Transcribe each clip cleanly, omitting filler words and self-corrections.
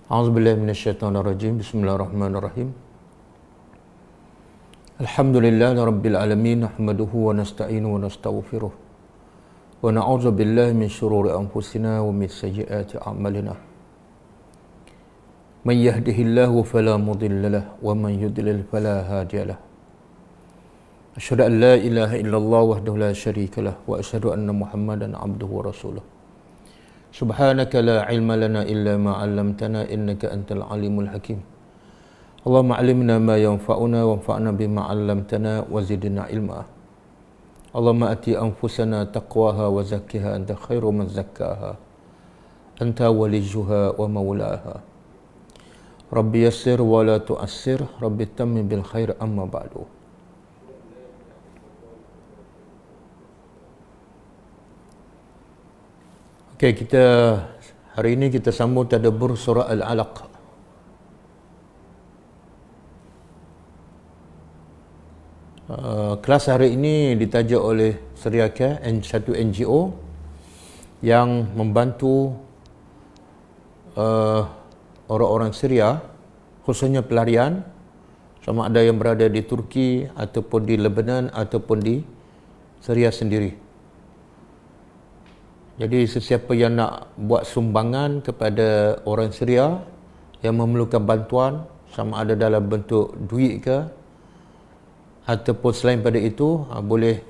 A'udzubillahi minasyaitonirrajim. Bismillahirrahmanirrahim. Alhamdulillahi rabbil alamin, nahmaduhu wa nasta'inuhu wa nastaghfiruh. Wa na'udzu billahi min shururi anfusina wa min sayyiati a'malina. Man yahdihillahu fala mudilla lahu wa man yudlil fala hadiya lahu. Asyhadu an la ilaha illallah wahdahu la syarika lahu wa asyhadu anna Muhammadan abduhu wa rasuluh. Subhanaka la ilma lana illa ma 'allamtana innaka antal alimul hakim. Allahumma 'allimna ma yanfa'una wanfa'na bima 'allamtana wa zidna ilma. Allahumma ati anfusana taqwaha wa zakkiha anta khairu man zakkaha. Anta waliyuha wa maulaha. Rabbi yassir wa la tu'assir, Rabbi tammim bil khair amma ba'du. Okay, hari ini kita sambung tadabbur surah Al-Alaq. Kelas hari ini ditaja oleh Seriaka, satu NGO yang membantu orang-orang Syria, khususnya pelarian, sama ada yang berada di Turki ataupun di Lebanon ataupun di Syria sendiri. Jadi sesiapa yang nak buat sumbangan kepada orang Syria yang memerlukan bantuan, sama ada dalam bentuk duit ke ataupun selain pada itu, boleh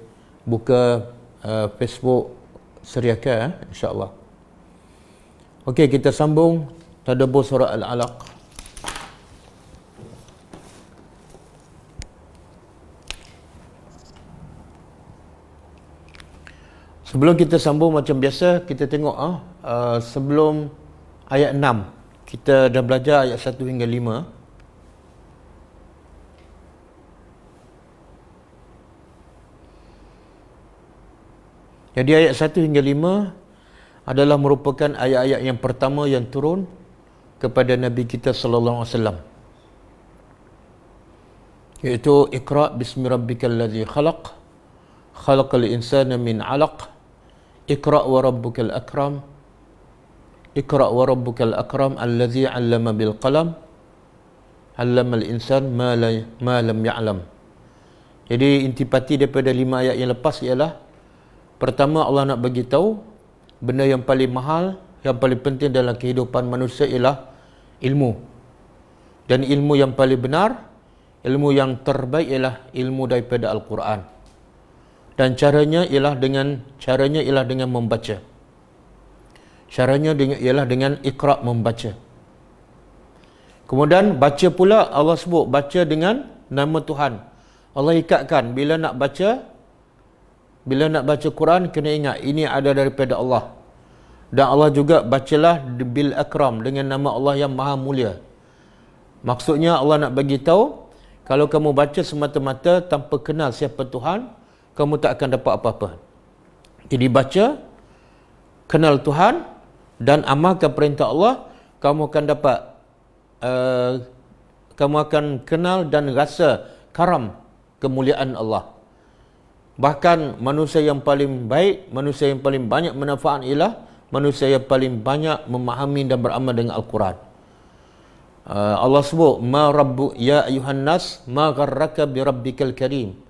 buka Facebook Seriaka, insya-Allah. Okey, kita sambung tadabbur surah Al-Alaq. Sebelum kita sambung macam biasa, kita tengok sebelum ayat 6. Kita dah belajar ayat 1 hingga 5. Jadi ayat 1 hingga 5 adalah merupakan ayat-ayat yang pertama yang turun kepada Nabi kita sallallahu alaihi wasallam. Iaitu Iqra bismi rabbikal ladzi khalaq, khalaqal insana min 'alaq. Iqra wa rabbukal akram. Iqra wa rabbukal akram allazi 'allama bil qalam. 'Allamal insan ma lam ya'lam. Jadi intipati daripada 5 ayat yang lepas ialah, pertama Allah nak bagi tahu benda yang paling mahal, yang paling penting dalam kehidupan manusia ialah ilmu. Dan ilmu yang paling benar, ilmu yang terbaik ialah ilmu daripada Al-Quran. Dan caranya ialah dengan membaca. Caranya ialah dengan Iqra, membaca. Kemudian baca pula, Allah sebut baca dengan nama Tuhan. Allah ikatkan bila nak baca Quran, kena ingat ini ada daripada Allah. Dan Allah juga bacalah bil akram, dengan nama Allah yang maha mulia. Maksudnya Allah nak bagi tahu, kalau kamu baca semata-mata tanpa kenal siapa Tuhan, kamu tak akan dapat apa-apa. Jadi baca, kenal Tuhan dan amalkan perintah Allah, kamu akan dapat kamu akan kenal dan rasa karam kemuliaan Allah. Bahkan manusia yang paling baik, manusia yang paling banyak manfaat ialah manusia yang paling banyak memahami dan beramal dengan Al-Quran. Allah sebut, ma rabbu ya ayuhan nas ma gharraka bi rabbikal karim.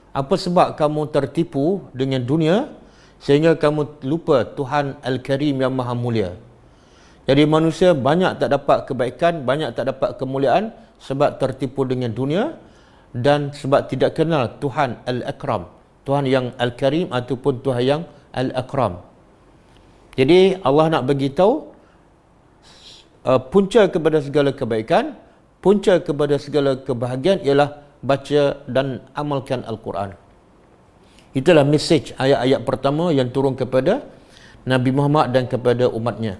Apa sebab kamu tertipu dengan dunia sehingga kamu lupa Tuhan Al-Karim yang maha mulia. Jadi manusia banyak tak dapat kebaikan, banyak tak dapat kemuliaan sebab tertipu dengan dunia dan sebab tidak kenal Tuhan Al-Akram, Tuhan yang Al-Karim ataupun Tuhan yang Al-Akram. Jadi Allah nak bagi tahu punca kepada segala kebaikan, punca kepada segala kebahagiaan ialah baca dan amalkan Al-Quran. Itulah message ayat-ayat pertama yang turun kepada Nabi Muhammad dan kepada umatnya.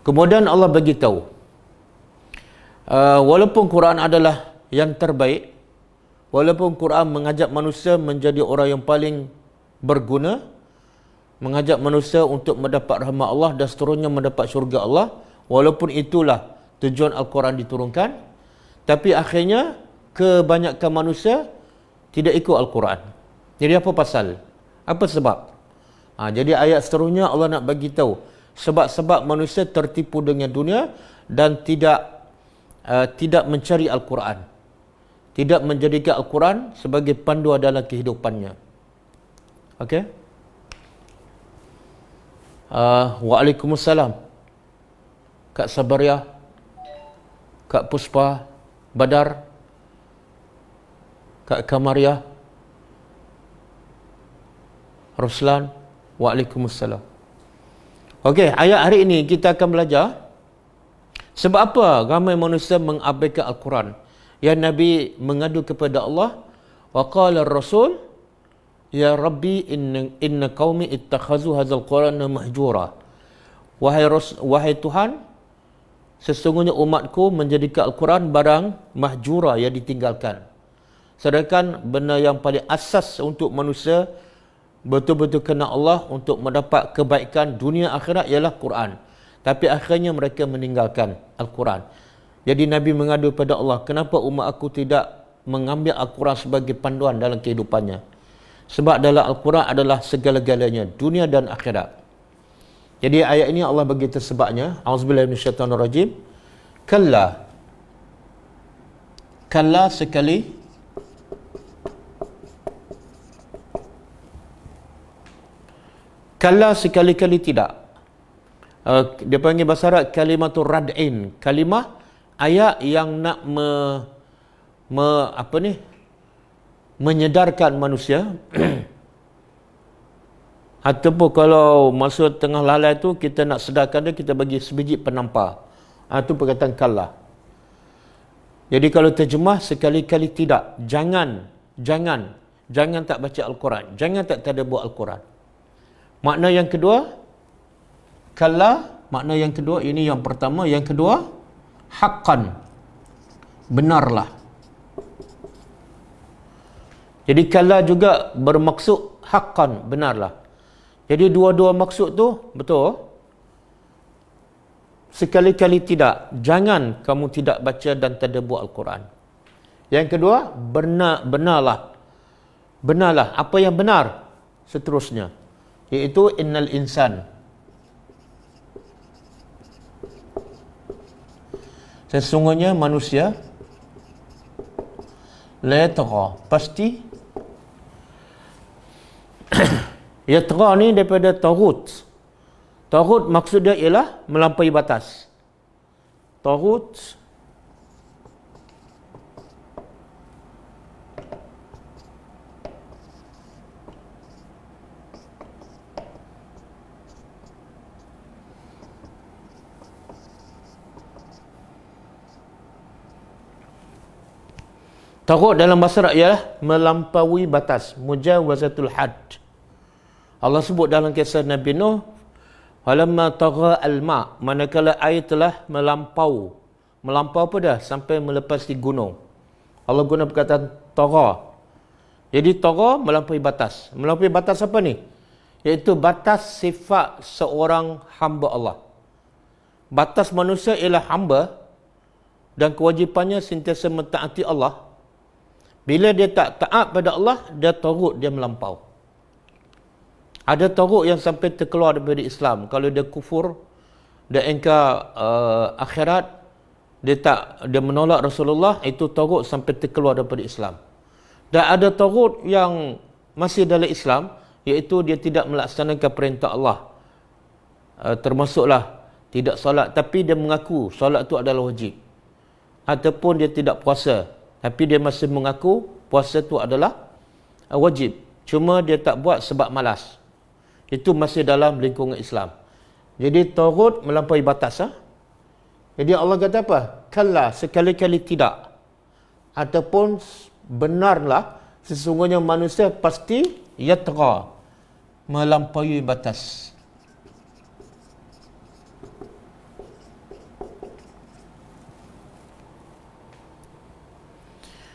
Kemudian Allah bagi tahu, walaupun Quran adalah yang terbaik, walaupun Quran mengajak manusia menjadi orang yang paling berguna, mengajak manusia untuk mendapat rahmat Allah dan seterusnya mendapat syurga Allah, walaupun itulah tujuan Al-Quran diturunkan, tapi akhirnya kebanyakan manusia tidak ikut Al-Quran. Jadi apa pasal? Apa sebab? Jadi ayat seterusnya Allah nak bagi tahu sebab-sebab manusia tertipu dengan dunia dan tidak mencari Al-Quran, tidak menjadikan Al-Quran sebagai panduan dalam kehidupannya. Okey. Waalaikumsalam Kak Sabariah, Kak Puspa, Badar, Kak Kamaria, Ruslan. Waalaikumsalam. Okey, ayat hari ini kita akan belajar sebab apa ramai manusia mengabaikan Al-Quran. Ya, Nabi mengadu kepada Allah, wa qala ar-rasul ya rabbi inna qaumi ittakhazu hadzal qur'ana mahjura. Wahai Tuhan, sesungguhnya umatku menjadikan Al-Quran barang mahjura, yang ditinggalkan. Sedangkan benda yang paling asas untuk manusia betul-betul kenal Allah untuk mendapat kebaikan dunia akhirat ialah Quran. Tapi akhirnya mereka meninggalkan Al-Quran. Jadi Nabi mengadu pada Allah, kenapa umat aku tidak mengambil Al-Quran sebagai panduan dalam kehidupannya? Sebab dalam Al-Quran adalah segala-galanya, dunia dan akhirat. Jadi ayat ini Allah bagi tersebabnya. Auzubillahi minasyaitonirrajim. Kalla sekali. Kalla sekali-kali tidak. Dia panggil bahasa Arab kalimatul rad'in. Kalimah ayat yang nak menyedarkan manusia. Ataupun kalau masa tengah lalai tu kita nak sedarkan dia, kita bagi sebiji penampar. Itu perkataan kalla. Jadi kalau terjemah sekali-kali tidak. Jangan tak baca Al-Quran. Jangan tak tadabbur Al-Quran. Makna yang kedua, kalla, makna yang kedua, ini yang pertama. Yang kedua, haqqan, benarlah. Jadi kalla juga bermaksud haqqan, benarlah. Jadi dua-dua maksud tu betul. Sekali-kali tidak, jangan kamu tidak baca dan tadabbur Al-Quran. Yang kedua, benarlah. Benarlah, apa yang benar seterusnya, iaitu innal insan, sesungguhnya manusia, la yatgha, pasti. Yatgha ni daripada taghut. Taghut maksud dia ialah melampaui batas. Taghut Taghut dalam bahasa Arab ialah melampaui batas, mujawazatul had. Allah sebut dalam kisah Nabi Nuh, walamma tagha al-ma', manakala air telah melampau. Melampau apa dah? Sampai melepasi gunung. Allah guna perkataan tagha. Jadi tagha melampaui batas. Melampaui batas apa ni? Iaitu batas sifat seorang hamba Allah. Batas manusia ialah hamba dan kewajipannya sentiasa mentaati Allah. Bila dia tak taat pada Allah, dia taghut, dia melampau. Ada taghut yang sampai terkeluar daripada Islam. Kalau dia kufur, dia engkar akhirat, dia menolak Rasulullah, itu taghut sampai terkeluar daripada Islam. Dan ada taghut yang masih dalam Islam, iaitu dia tidak melaksanakan perintah Allah. Termasuklah tidak solat, tapi dia mengaku solat itu adalah wajib. Ataupun dia tidak puasa, tapi dia masih mengaku puasa itu adalah wajib. Cuma dia tak buat sebab malas. Itu masih dalam lingkungan Islam. Jadi taghut melampaui batas. Jadi Allah kata apa? Kalla, sekali-kali tidak. Ataupun benarlah, sesungguhnya manusia pasti yatgha, melampaui batas.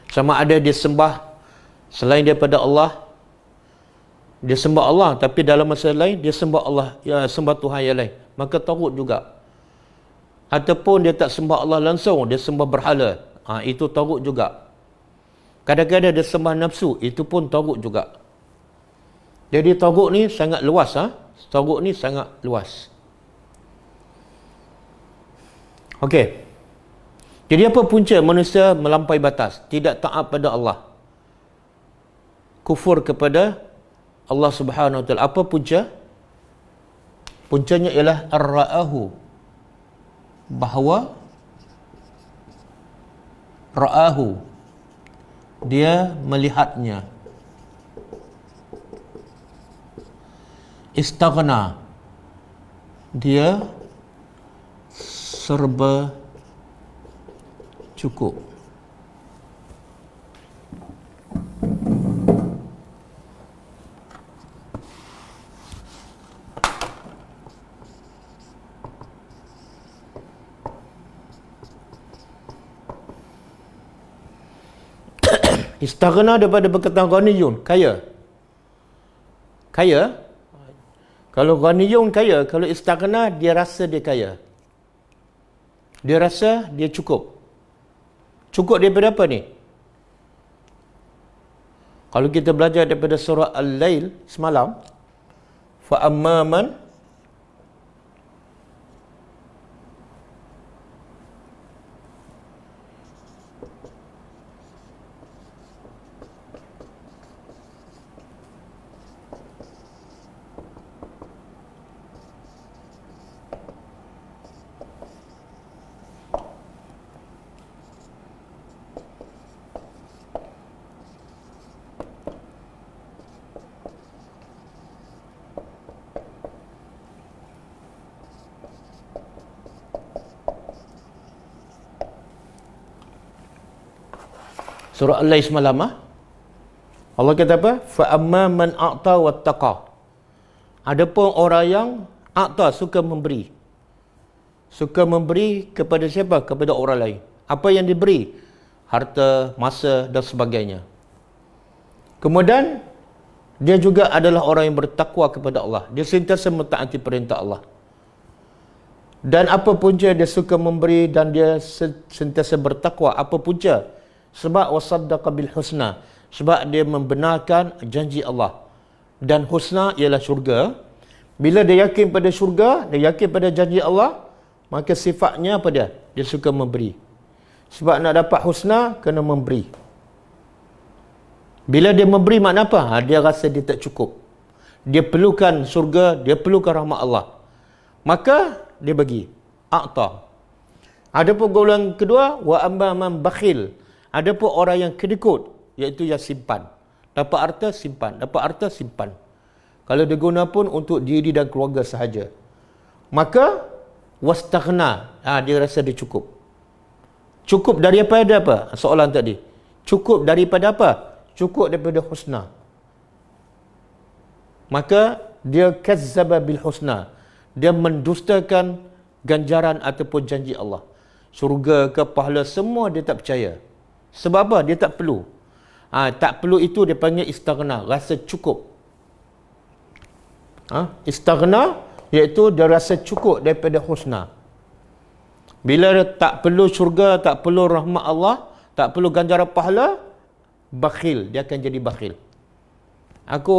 Sama ada dia sembah selain daripada Allah, dia sembah Allah, tapi dalam masa lain dia sembah Allah, sembah Tuhan yang lain, maka taghut juga. Ataupun dia tak sembah Allah langsung, dia sembah berhala, itu taghut juga. Kadang-kadang dia sembah nafsu, itu pun taghut juga. Jadi taghut ni sangat luas. Taghut ni sangat luas. Okey. Jadi apa punca manusia melampaui batas, tidak taat pada Allah, kufur kepada Allah Subhanahu Wa Taala? Apa punca? Puncanya ialah ar-ra'ahu, bahawa ra'ahu, dia melihatnya. Istaghna, dia serba cukup. Istaghna daripada perkataan ghaniyun, kaya. Kaya. Kalau ghaniyun kaya, kalau istaghna dia rasa dia kaya. Dia rasa dia cukup. Cukup daripada apa ni? Kalau kita belajar daripada surah Al-Lail semalam, fa amma man surah Al-Lail semalam, Allah kata apa? Fa amma man a'ta wattaqa. Adapun orang yang a'ta, suka memberi. Suka memberi kepada siapa? Kepada orang lain. Apa yang diberi? Harta, masa dan sebagainya. Kemudian dia juga adalah orang yang bertakwa kepada Allah. Dia sentiasa mentaati perintah Allah. Dan apa punca dia suka memberi dan dia sentiasa bertakwa? Apa punca? Sebab wasaddaqa bil husna, sebab dia membenarkan janji Allah. Dan husna ialah syurga. Bila dia yakin pada syurga, dia yakin pada janji Allah, maka sifatnya apa dia? Dia suka memberi. Sebab nak dapat husna, kena memberi. Bila dia memberi makna apa? Dia rasa dia tak cukup. Dia perlukan syurga, dia perlukan rahmat Allah. Maka dia bagi. A'ta. Adapun golongan kedua, wa amma man bakhil. Adapun orang yang kedekut, iaitu yang simpan. Dapat harta, simpan. Dapat harta, simpan. Kalau dia guna pun untuk diri dan keluarga sahaja. Maka, wastaghna. Dia rasa dia cukup. Cukup daripada apa? Soalan tadi. Cukup daripada apa? Cukup daripada husna. Maka, dia kazzaba bil husna. Dia mendustakan ganjaran ataupun janji Allah. Syurga ke pahala, semua dia tak percaya. Sebab apa? Dia tak perlu. Tak perlu itu dia panggil istaghna, rasa cukup. Istaghna iaitu dia rasa cukup daripada husna. Bila dia tak perlu syurga, tak perlu rahmat Allah, tak perlu ganjaran pahala, bakhil, dia akan jadi bakhil. Aku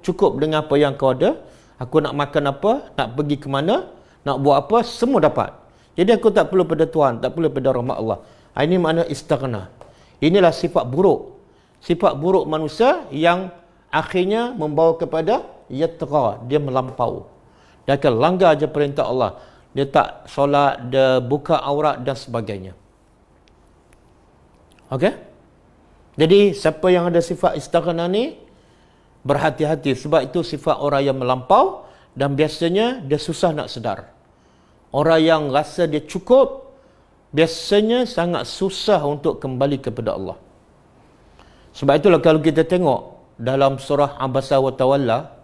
cukup dengan apa yang kau ada. Aku nak makan apa, nak pergi ke mana, nak buat apa, semua dapat. Jadi aku tak perlu pada Tuhan, tak perlu pada rahmat Allah. Ini makna istaghna. Inilah sifat buruk. Sifat buruk manusia yang akhirnya membawa kepada yatgha, dia melampau. Dia akan langgar je perintah Allah. Dia tak solat, dia buka aurat dan sebagainya. Okey? Jadi siapa yang ada sifat istaghna ni, berhati-hati, sebab itu sifat orang yang melampau dan biasanya dia susah nak sedar. Orang yang rasa dia cukup biasanya sangat susah untuk kembali kepada Allah. Sebab itulah kalau kita tengok dalam surah Abasa wa Tawalla,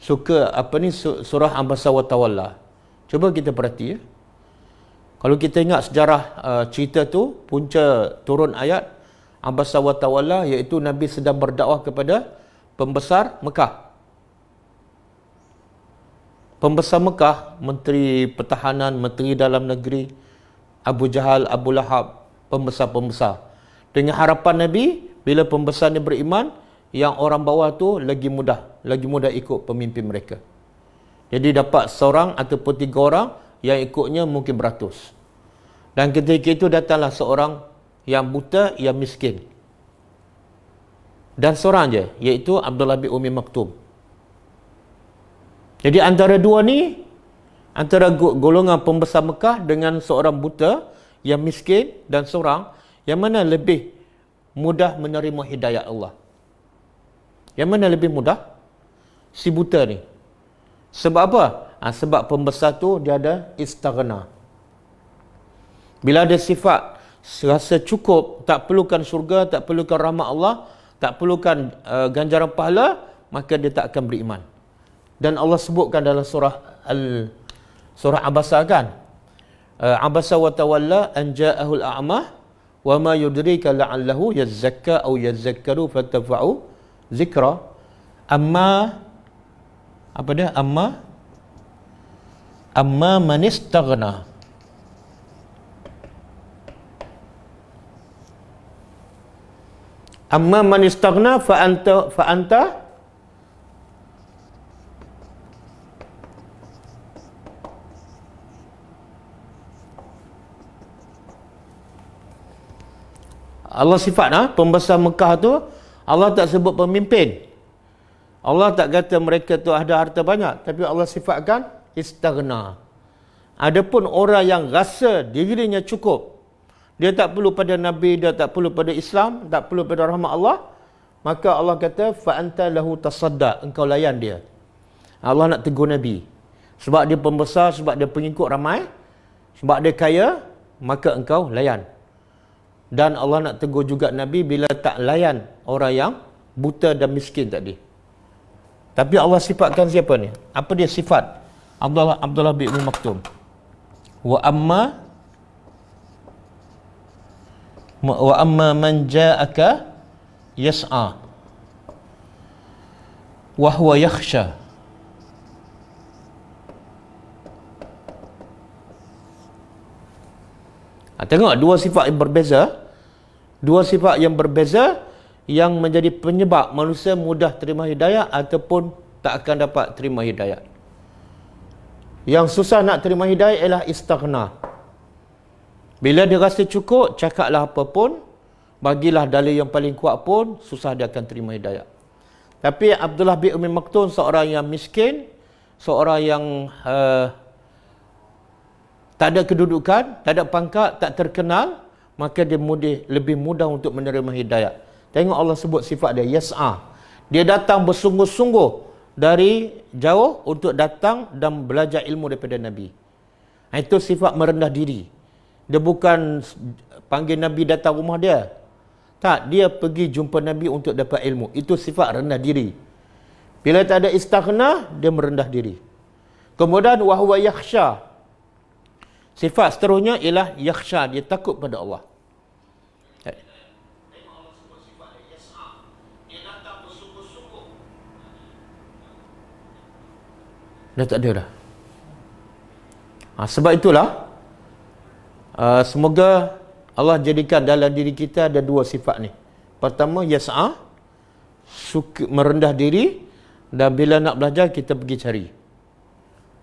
surah Abasa wa Tawalla. Cuba kita perhati ya. Kalau kita ingat sejarah cerita tu, punca turun ayat Abasa wa Tawalla, iaitu Nabi sedang berdakwah kepada pembesar Mekah. Pembesar Mekah, Menteri Pertahanan, Menteri Dalam Negeri, Abu Jahal, Abu Lahab, pembesar-pembesar. Dengan harapan Nabi, bila pembesar ni beriman, yang orang bawah tu lagi mudah ikut pemimpin mereka. Jadi dapat seorang ataupun 3 orang yang ikutnya mungkin beratus. Dan ketika itu datanglah seorang yang buta, yang miskin. Dan seorang je, iaitu Abdullah bin Umi Maktum. Jadi antara dua ni, antara golongan pembesar Mekah dengan seorang buta yang miskin dan seorang, yang mana lebih mudah menerima hidayat Allah? Yang mana lebih mudah? Si buta ni. Sebab apa? Sebab pembesar tu dia ada istighna. Bila ada sifat rasa cukup, tak perlukan syurga, tak perlukan rahmat Allah, tak perlukan ganjaran pahala, maka dia tak akan beriman. Dan Allah sebutkan dalam surah Abasa kan, Abasa wa tawalla an ja'ahu al-a'ma wa ma yudrika la'allahu yazzakka aw yazzakkaru fatafa'u zikra. Apa dia? Amma man istaghna. Amma man istaghna fa anta Allah sifat pembesar Mekah tu, Allah tak sebut pemimpin. Allah tak kata mereka tu ada harta banyak, tapi Allah sifatkan istaghna. Adapun orang yang rasa dirinya cukup, dia tak perlu pada Nabi, dia tak perlu pada Islam, tak perlu pada rahmat Allah, maka Allah kata fa anta lahu tasadda, engkau layan dia. Allah nak tegur Nabi. Sebab dia pembesar, sebab dia pengikut ramai, sebab dia kaya, maka engkau layan. Dan Allah nak tegur juga Nabi bila tak layan orang yang buta dan miskin tadi. Tapi Allah sifatkan siapa ni? Apa dia sifat Abdullah bin Umi Maktum? Wa amma man ja'aka yas'a wa huwa yakhsha. Tengok dua sifat yang berbeza. Dua sifat yang berbeza yang menjadi penyebab manusia mudah terima hidayah ataupun tak akan dapat terima hidayah. Yang susah nak terima hidayah ialah istighna. Bila dia rasa cukup, cakaplah apa pun, bagilah dalil yang paling kuat pun, susah dia akan terima hidayah. Tapi Abdullah bin Umi Maktum, seorang yang miskin, seorang yang tak ada kedudukan, tak ada pangkat, tak terkenal, maka dia lebih mudah untuk menerima hidayah. Tengok Allah sebut sifat dia, yas'a. Dia datang bersungguh-sungguh dari jauh untuk datang dan belajar ilmu daripada Nabi. Itu sifat merendah diri. Dia bukan panggil Nabi datang rumah dia. Tak, dia pergi jumpa Nabi untuk dapat ilmu. Itu sifat rendah diri. Bila tak ada istighna, dia merendah diri. Kemudian wahwa yakhsha. Sifat seterusnya ialah yakhsha, dia takut pada Allah. Dah tak ada dah. Sebab itulah semoga Allah jadikan dalam diri kita ada dua sifat ni. Pertama yas'a, suka merendah diri, dan bila nak belajar kita pergi cari.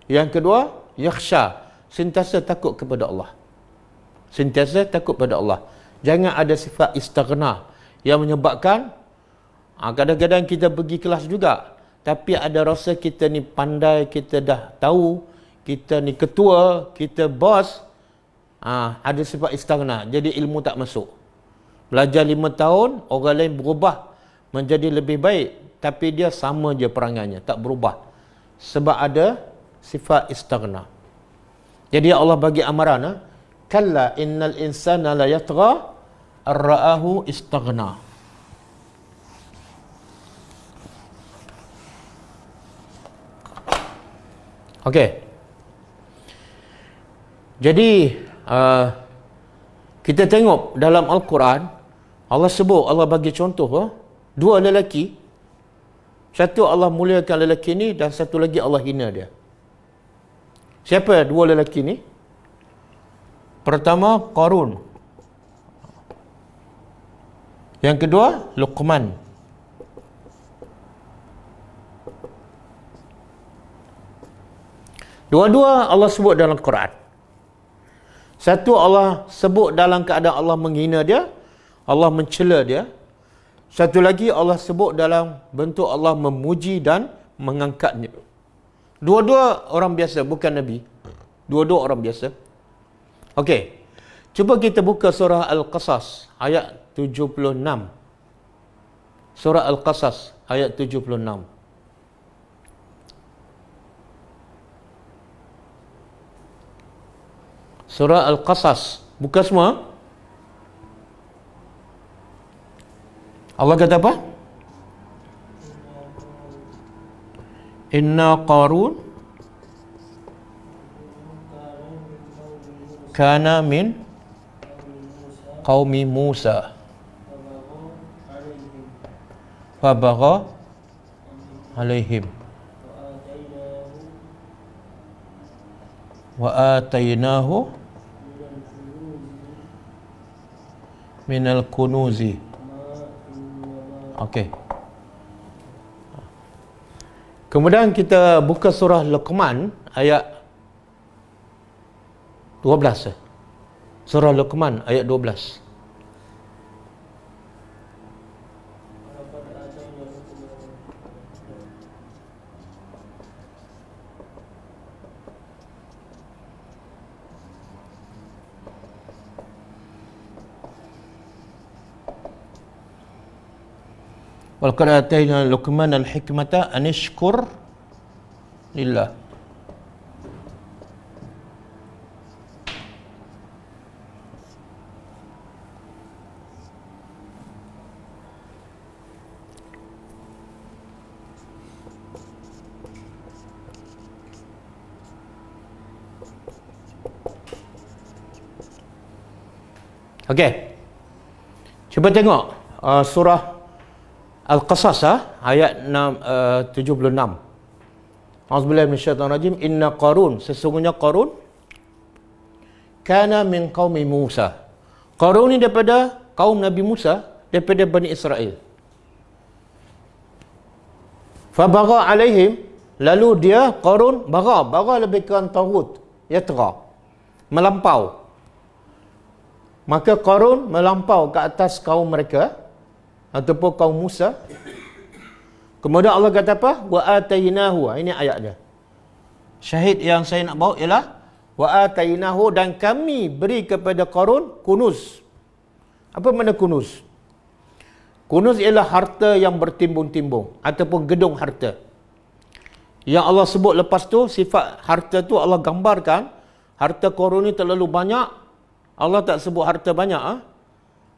Yang kedua yakhsha, sentiasa takut kepada Allah. Sentiasa takut pada Allah. Jangan ada sifat istighna yang menyebabkan kadang-kadang kita pergi kelas juga, tapi ada rasa kita ni pandai, kita dah tahu, kita ni ketua, kita bos. Ada sifat istighna, jadi ilmu tak masuk. Belajar 5 tahun, orang lain berubah menjadi lebih baik, tapi dia sama je perangannya, tak berubah. Sebab ada sifat istighna. Jadi Allah bagi amaran, kalla innal insana la yatgha ar-ra'ahu istaghna. Okey. Jadi kita tengok dalam Al-Quran, Allah sebut, Allah bagi contoh dua lelaki. Satu Allah muliakan lelaki ni, dan satu lagi Allah hina dia. Siapa dua lelaki ni? Pertama Qarun. Yang kedua Luqman. Dua-dua Allah sebut dalam Quran. Satu Allah sebut dalam keadaan Allah menghina dia, Allah mencela dia. Satu lagi Allah sebut dalam bentuk Allah memuji dan mengangkatnya. Dua-dua orang biasa, bukan Nabi. Dua-dua orang biasa. Okey. Cuba kita buka surah Al-Qasas ayat 76. Surah Al-Qasas ayat 76. Surah Al-Qasas. Buka semua. Allah kata apa? Inna Qarun kana min qaumi Musa fabagha alaihim wa atainahu minal kunuzi. Okey. Kemudian kita buka surah Luqman ayat 12. Surah Luqman ayat 12. Walaqad atayna Luqman al-hikmata an yashkur lillah. Okey. Cuba tengok surah Al-Qasas ayat 76. Auzubillahi minasyaitonir rajim. Inna Qarun, sesungguhnya Qarun kana min qaumi Musa. Qarun ni daripada kaum Nabi Musa, daripada Bani Israel. Fabagha alaihim, lalu dia Qarun bagha lebih kurang taghut, yatra, melampau. Maka Qarun melampau ke atas kaum mereka ataupun kaum Musa. Kemudian Allah kata apa? Wa atainahu. Ini ayat dia. Syahid yang saya nak bawa ialah wa atainahu, dan kami beri kepada Qarun kunuz. Apa makna kunuz? Kunuz ialah harta yang bertimbung-timbung ataupun gedung harta. Yang Allah sebut lepas tu, sifat harta tu Allah gambarkan harta Qarun ni terlalu banyak. Allah tak sebut harta banyak.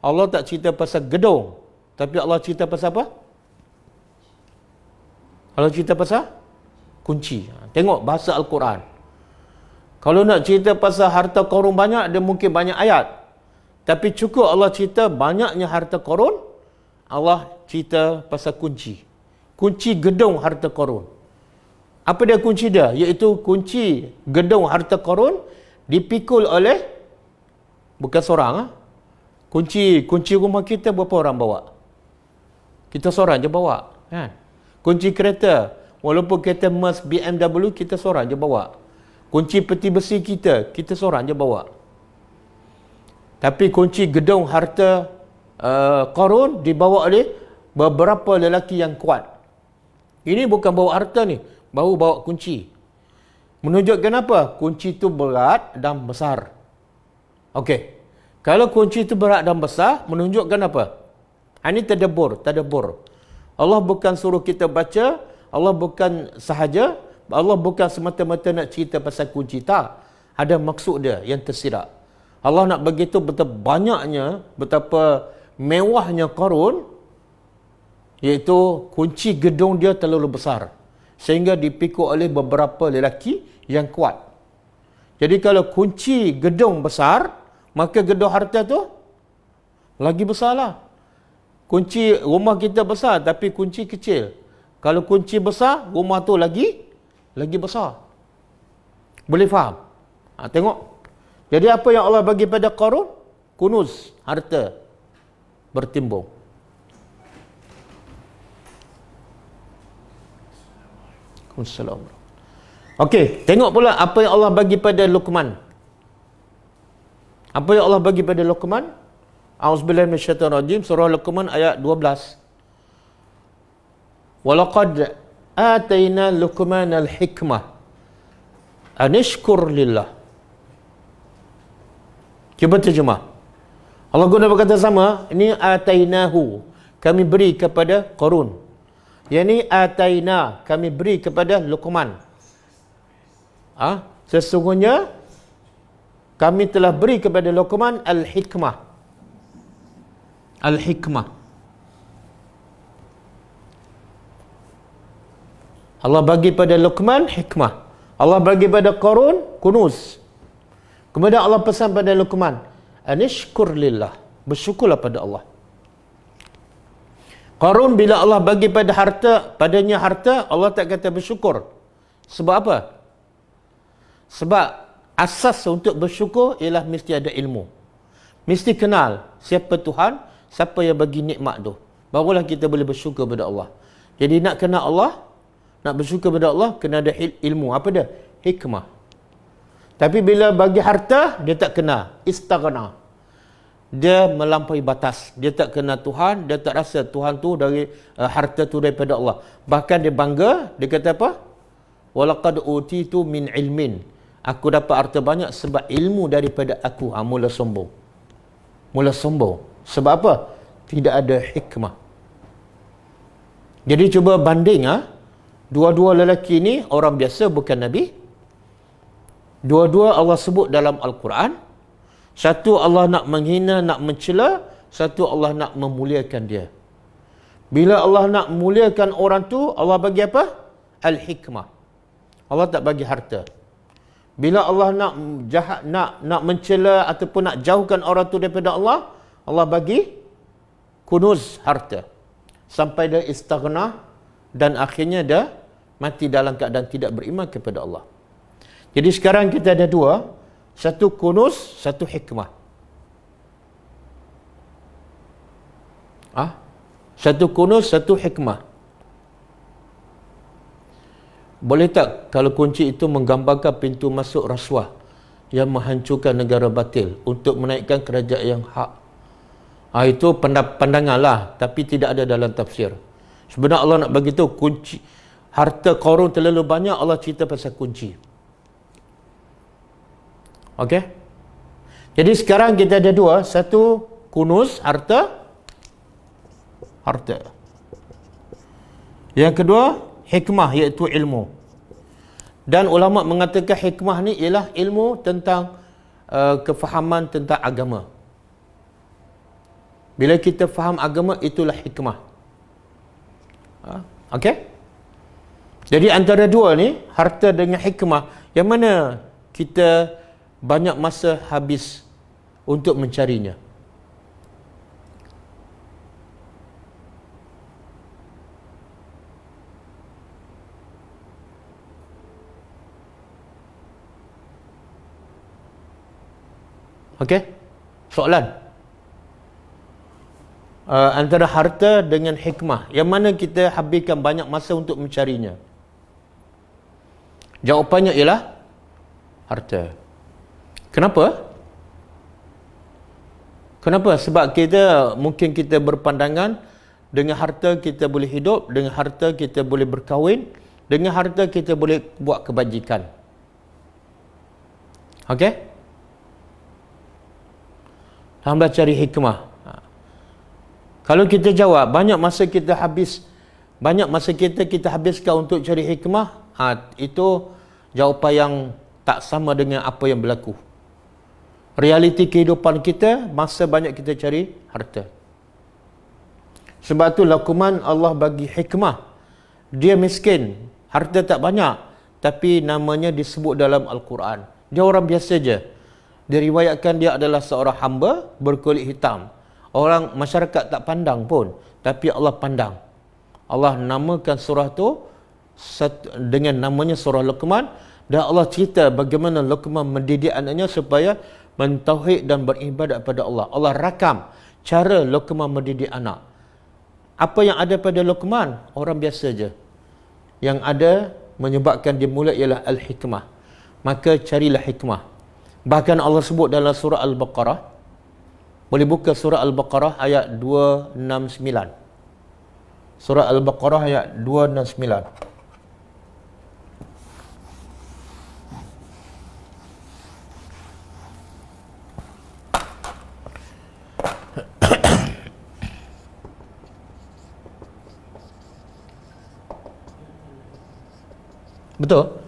Allah tak cerita pasal gedung, tapi Allah cerita pasal apa? Allah cerita pasal kunci. Tengok bahasa Al-Quran. Kalau nak cerita pasal harta Qarun banyak, dia mungkin banyak ayat. Tapi cukup Allah cerita banyaknya harta Qarun, Allah cerita pasal kunci. Kunci gedung harta Qarun. Apa dia kunci dia? Iaitu kunci gedung harta Qarun dipikul oleh bukan seorang. Kunci rumah kita berapa orang bawa? Kita seorang je bawa, kan? Kunci kereta, walaupun kereta Merc BMW, kita seorang je bawa. Kunci peti besi kita seorang je bawa. Tapi kunci gedung harta Qarun dibawa oleh beberapa lelaki yang kuat. Ini bukan bawa harta ni, baru bawa kunci. Menunjukkan apa? Kunci itu berat dan besar. Okey. Kalau kunci itu berat dan besar, menunjukkan apa? Ini tadabbur. Allah bukan suruh kita baca, Allah bukan sahaja, Allah bukan semata-mata nak cerita pasal kunci, tak. Ada maksud dia yang tersirat. Allah nak begitu betapa banyaknya, betapa mewahnya Qarun, iaitu kunci gedung dia terlalu besar sehingga dipikul oleh beberapa lelaki yang kuat. Jadi kalau kunci gedung besar, maka gedung harta tu lagi besarlah. Kunci rumah kita besar tapi kunci kecil. Kalau kunci besar, rumah tu lagi besar. Boleh faham? Tengok. Jadi apa yang Allah bagi pada Qarun? Kunuz, harta bertimbung. Assalamualaikum. Okey, tengok pula apa yang Allah bagi pada Luqman. Apa yang Allah bagi pada Luqman? A'udzubillahi minasyaitonir rajim, surah Luqman ayat 12. Walaqad atayna Luqmanal hikmah anishkur lillah. Cuba terjemah. Allah guna berkata sama, ini atainahu, kami beri kepada Qarun. Yang ni ataina, kami beri kepada Luqman. Sesungguhnya kami telah beri kepada Luqman al-hikmah. Al-hikmah. Allah bagi pada Luqman hikmah. Allah bagi pada Qarun kunuz. Kemudian Allah pesan pada Luqman, anishkur lillah, bersyukurlah pada Allah. Qarun bila Allah bagi padanya harta, Allah tak kata bersyukur. Sebab apa? Sebab asas untuk bersyukur ialah mesti ada ilmu. Mesti kenal siapa Tuhan, siapa yang bagi nikmat tu. Barulah kita boleh bersyukur pada Allah. Jadi nak kenal Allah, nak bersyukur pada Allah, kena ada ilmu. Apa dia? Hikmah. Tapi bila bagi harta, dia tak kena. Istaghna. Dia melampaui batas. Dia tak kenal Tuhan, dia tak rasa Tuhan tu dari harta tu daripada Allah. Bahkan dia bangga, dia kata apa? Walaqad utitu min ilmin. Aku dapat harta banyak sebab ilmu daripada aku. Mula sombong. Mula sombong. Sebab apa? Tidak ada hikmah. Jadi cuba banding, dua-dua lelaki ni orang biasa, bukan Nabi. Dua-dua Allah sebut dalam Al-Quran. Satu Allah nak menghina, nak mencela. Satu Allah nak memuliakan dia. Bila Allah nak memuliakan orang tu, Allah bagi apa? Al-hikmah. Allah tak bagi harta. Bila Allah nak jahat, nak mencela ataupun nak jauhkan orang tu daripada Allah, Allah bagi kunuz, harta. Sampai dia istaghna dan akhirnya dia mati dalam keadaan tidak beriman kepada Allah. Jadi sekarang kita ada dua, satu kunuz, satu hikmah. Satu kunuz, satu hikmah. Boleh tak kalau kunci itu menggambarkan pintu masuk rasuah yang menghancurkan negara batil untuk menaikkan kerajaan yang hak? Itu pandangan lah, tapi tidak ada dalam tafsir. Sebenarnya Allah nak bagi tahu kunci harta Qarun terlalu banyak, Allah cerita pasal kunci. Okey? Jadi sekarang kita ada dua, satu kunuz, harta. Yang kedua hikmah, iaitu ilmu. Dan ulama mengatakan hikmah ni ialah ilmu tentang kefahaman tentang agama. Bila kita faham agama, itulah hikmah. Okey? Jadi antara dua ni, harta dengan hikmah, yang mana kita banyak masa habis untuk mencarinya? Okey? Soalan. Antara harta dengan hikmah, yang mana kita habiskan banyak masa untuk mencarinya? Jawapannya ialah harta. Kenapa? Kenapa? Sebab mungkin kita berpandangan dengan harta kita boleh hidup, dengan harta kita boleh berkahwin, dengan harta kita boleh buat kebajikan. Okey? Hamba cari hikmah. Kalau kita jawab banyak masa kita habiskan untuk cari hikmah, itu jawapan yang tak sama dengan apa yang berlaku. Realiti kehidupan kita, masa banyak kita cari harta. Sebab tu Luqman Allah bagi hikmah. Dia miskin, harta tak banyak, tapi namanya disebut dalam Al-Quran. Dia orang biasa je. Diriwayatkan dia adalah seorang hamba berkulit hitam. Orang masyarakat tak pandang pun, tapi Allah pandang. Allah namakan surah tu dengan namanya surah Luqman, dan Allah cerita bagaimana Luqman mendidik anaknya supaya mentauhid dan beribadat pada Allah. Allah rakam cara Luqman mendidik anak. Apa yang ada pada Luqman? Orang biasa je. Yang ada menyebabkan dia mulia ialah al-hikmah. Maka carilah hikmah. Bahkan Allah sebut dalam surah Al-Baqarah. Boleh buka surah Al-Baqarah ayat 269. Surah Al-Baqarah ayat 269. Betul?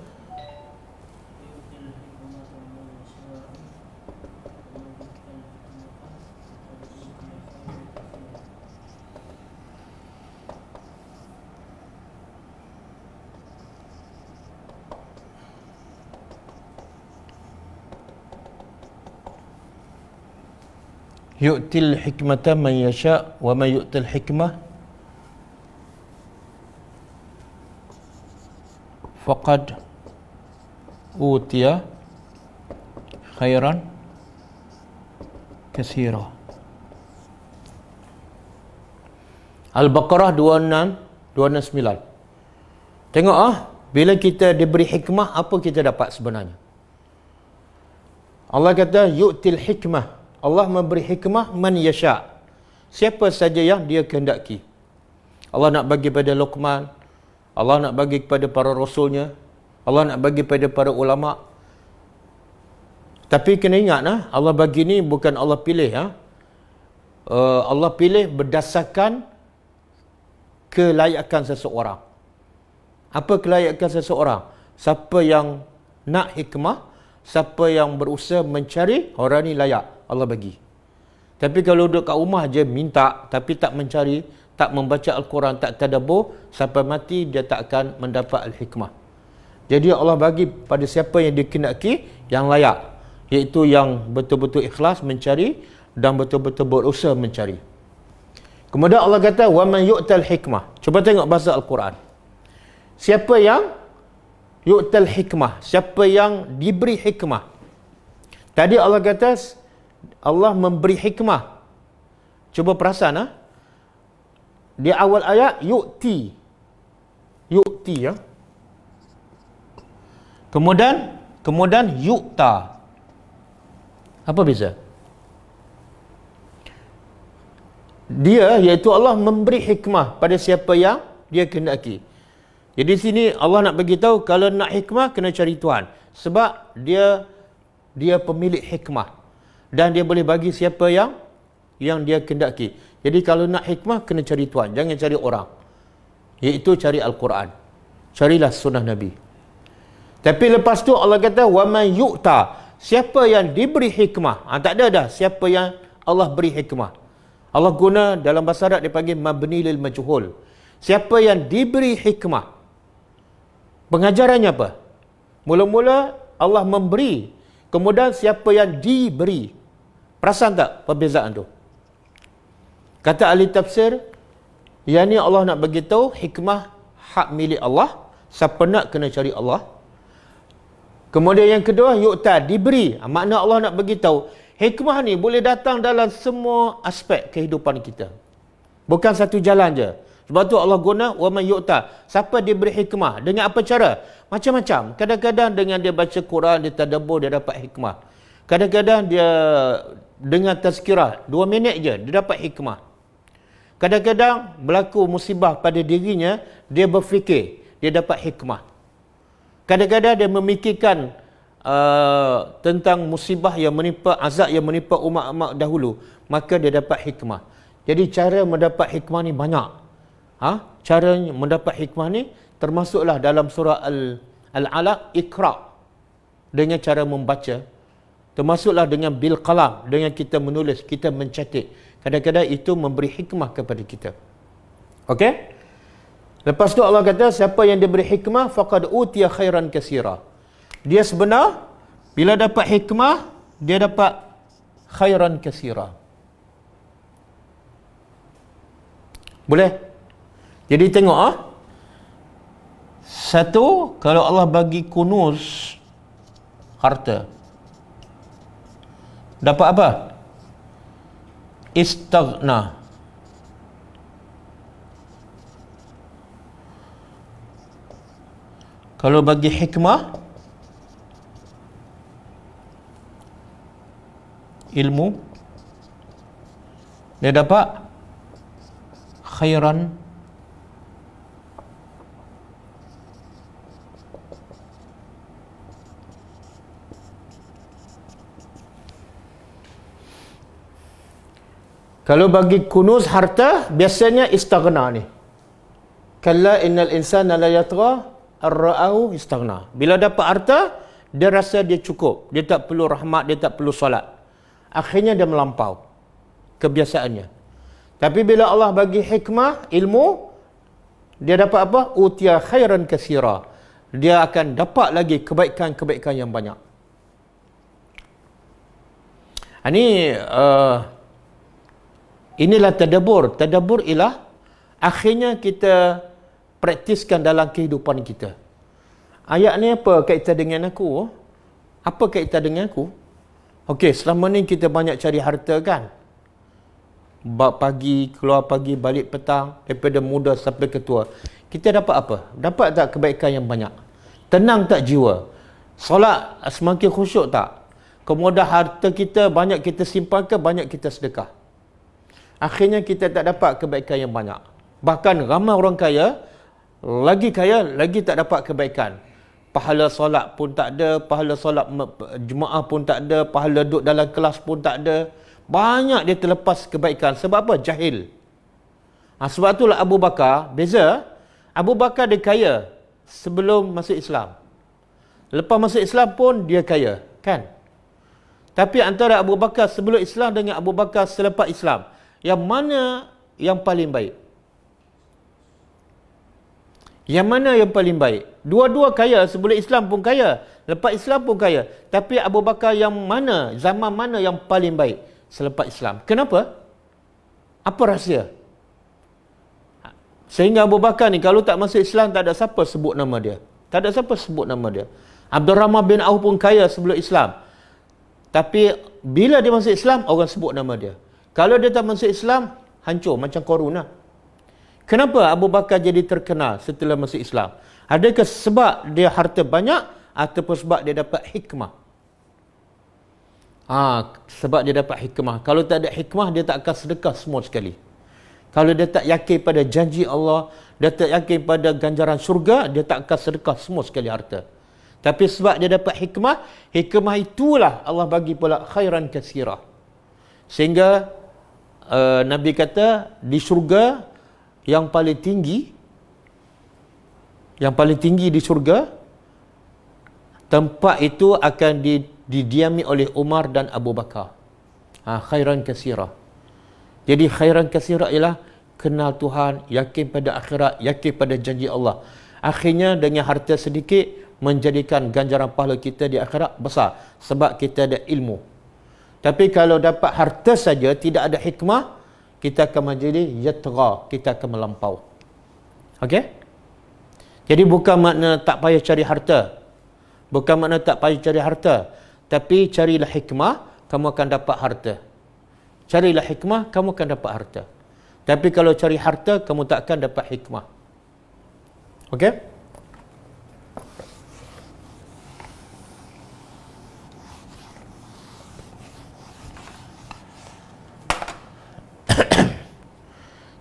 Yu'til hikmata man yasha' wa man yu'til hikmah faqad utiya khairan katsira. Al-Baqarah 269. Tengok bila kita diberi hikmah, apa kita dapat sebenarnya? Allah kata yu'til hikmah. Allah memberi hikmah man yasha'. Siapa saja yang dia kehendaki. Allah nak bagi pada Luqman, Allah nak bagi kepada para rasulnya, Allah nak bagi pada para ulama. Tapi kena ingat Allah bagi ni bukan Allah pilih Allah pilih berdasarkan kelayakan seseorang. Apa kelayakan seseorang? Siapa yang nak hikmah, siapa yang berusaha mencari, orang ni layak Allah bagi. Tapi kalau duduk kat rumah je minta tapi tak mencari, tak membaca Al-Quran, tak tadabbur, sampai mati dia tak akan mendapat al-hikmah. Jadi Allah bagi pada siapa yang dikehendaki yang layak, iaitu yang betul-betul ikhlas mencari dan betul-betul berusaha mencari. Kemudian Allah kata wa man yu'tal hikmah. Cuba tengok bahasa Al-Quran. Siapa yang yu'tal hikmah, siapa yang diberi hikmah. Tadi Allah kata Allah memberi hikmah. Cuba perasan di awal ayat yu'ti kemudian yu'ta. Apa beza? Dia iaitu Allah memberi hikmah pada siapa yang dia kehendaki. Jadi sini Allah nak bagi tahu kalau nak hikmah kena cari Tuhan, sebab dia pemilik hikmah dan dia boleh bagi siapa yang dia kehendaki. Jadi kalau nak hikmah kena cari Tuhan, jangan cari orang. Iaitu cari Al-Quran. Carilah sunnah Nabi. Tapi lepas tu Allah kata wa man yu'ta, siapa yang diberi hikmah. Tak ada dah siapa yang Allah beri hikmah. Allah guna dalam bahasa Arab dia panggil mabni lil majhul. Siapa yang diberi hikmah. Pengajarannya apa? Mula-mula Allah memberi, kemudian siapa yang diberi. Perasan tak perbezaan tu? Kata ahli tafsir, yang ni Allah nak bagi tahu hikmah hak milik Allah, siapa nak kena cari Allah. Kemudian yang kedua yu'ta, diberi. Makna Allah nak bagi tahu hikmah ni boleh datang dalam semua aspek kehidupan kita. Bukan satu jalan je. Sebab tu Allah guna wa man yu'ta. Siapa diberi hikmah, dengan apa cara? Macam-macam. Kadang-kadang dengan dia baca Quran, dia tadabbur, dia dapat hikmah. Kadang-kadang dia dengan tazkirah 2 minit je dia dapat hikmah. Kadang-kadang berlaku musibah pada dirinya, dia berfikir, dia dapat hikmah. Kadang-kadang dia memikirkan tentang musibah yang menimpa, azab yang menimpa umat-umat dahulu, maka dia dapat hikmah. Jadi cara mendapat hikmah ni banyak. Cara mendapat hikmah ni termasuklah dalam surah Al-Alaq, Iqra, dengan cara membaca. Termasuklah dengan bil qalam, dengan kita menulis, kita mencatat. Kadang-kadang itu memberi hikmah kepada kita. Okey? Lepas tu Allah kata siapa yang diberi hikmah faqad utiya khairan katsira. Dia sebenar bila dapat hikmah dia dapat khairan katsira. Boleh? Jadi tengok satu, kalau Allah bagi kunuz harta, dapat apa? Istaghna. Kalau bagi hikmah, ilmu, dia dapat khairan kalau bagi kunuz harta biasanya istaghna ni. Kalla innal insana la yatgha ar-ra'ahu istaghna. Bila dapat harta, dia rasa dia cukup. Dia tak perlu rahmat, dia tak perlu solat. Akhirnya dia melampau kebiasaannya. Tapi bila Allah bagi hikmah, ilmu, dia dapat apa? Utiya khairan katsira. Dia akan dapat lagi kebaikan-kebaikan yang banyak. Inilah tadabbur. Tadabbur ialah akhirnya kita praktiskan dalam kehidupan kita. Ayat ni apa kaitan dengan aku? Apa kaitan dengan aku? Okey, selama ni kita banyak cari harta kan? Pagi, keluar pagi, balik petang, daripada muda sampai ketua. Kita dapat apa? Dapat tak kebaikan yang banyak? Tenang tak jiwa? Solat semakin khusyuk tak? Kemudian harta kita banyak kita simpan ke banyak kita sedekah? Akhirnya kita tak dapat kebaikan yang banyak. Bahkan ramai orang kaya, lagi tak dapat kebaikan. Pahala solat pun tak ada, pahala solat jemaah pun tak ada, pahala duduk dalam kelas pun tak ada. Banyak dia terlepas kebaikan. Sebab apa? Jahil. Sebab itulah Abu Bakar, beza. Abu Bakar dia kaya sebelum masuk Islam. Lepas masuk Islam pun dia kaya, kan? Tapi antara Abu Bakar sebelum Islam dengan Abu Bakar selepas Islam, yang mana yang paling baik? Yang mana yang paling baik? Dua-dua kaya, sebelum Islam pun kaya, lepas Islam pun kaya. Tapi Abu Bakar yang mana, zaman mana yang paling baik? Selepas Islam. Kenapa? Apa rahsia? Sehingga Abu Bakar ni kalau tak masuk Islam, tak ada siapa sebut nama dia. Tak ada siapa sebut nama dia. Abdurrahman bin Auf pun kaya sebelum Islam. Tapi bila dia masuk Islam, orang sebut nama dia. Kalau dia tak masuk Islam, hancur macam Qarun lah. Kenapa Abu Bakar jadi terkenal setelah masuk Islam? Adakah sebab dia harta banyak ataupun sebab dia dapat hikmah? Sebab dia dapat hikmah. Kalau tak ada hikmah, dia tak akan sedekah semua sekali. Kalau dia tak yakin pada janji Allah, dia tak yakin pada ganjaran syurga, dia tak akan sedekah semua sekali harta. Tapi sebab dia dapat hikmah, hikmah itulah Allah bagi pula khairan katsira. Sehingga Nabi kata di syurga yang paling tinggi di syurga, tempat itu akan didiami oleh Umar dan Abu Bakar. Khairan katsira. Jadi khairan katsira ialah kenal Tuhan, yakin pada akhirat, yakin pada janji Allah. Akhirnya dengan harta sedikit menjadikan ganjaran pahala kita di akhirat besar sebab kita ada ilmu. Tapi kalau dapat harta saja tidak ada hikmah, kita akan menjadi yatgha, kita akan melampau. Okey? Jadi bukan makna tak payah cari harta. Bukan makna tak payah cari harta, tapi carilah hikmah, kamu akan dapat harta. Carilah hikmah, kamu akan dapat harta. Tapi kalau cari harta, kamu tak akan dapat hikmah. Okey?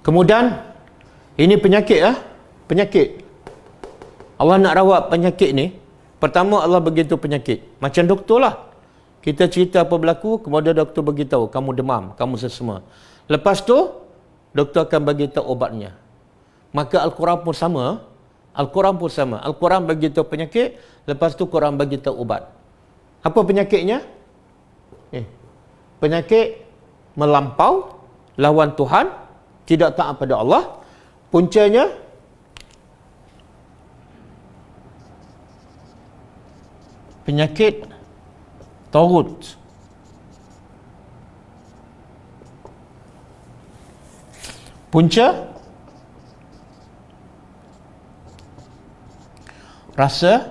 Kemudian ini penyakit penyakit. Allah nak rawat penyakit ni. Pertama Allah beritahu penyakit. Macam doktor lah. Kita cerita apa berlaku, kemudian doktor beritahu kamu demam, kamu sesama. Lepas tu doktor akan beritahu obatnya. Maka Al-Quran pun sama. Al-Quran beritahu penyakit, lepas tu Quran beritahu obat. Apa penyakitnya? Penyakit melampau, lawan Tuhan, tidak taat pada Allah. Puncanya penyakit taghut. Punca rasa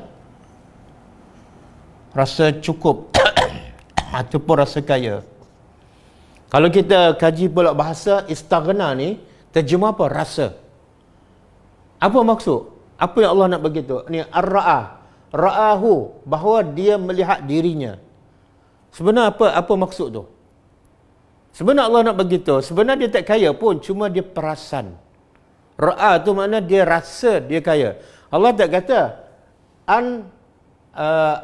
cukup ataupun rasa kaya. Kalau kita kaji pula bahasa istaghna ni, terjemah apa? Rasa. Apa maksud? Apa yang Allah nak bagi tahu? Ni ar-ra'a. Ra'ahu, bahawa dia melihat dirinya. Sebenarnya apa maksud tu? Sebenarnya Allah nak bagi tahu, sebenarnya dia tak kaya pun, cuma dia perasan. Ra'a tu makna dia rasa dia kaya. Allah tak kata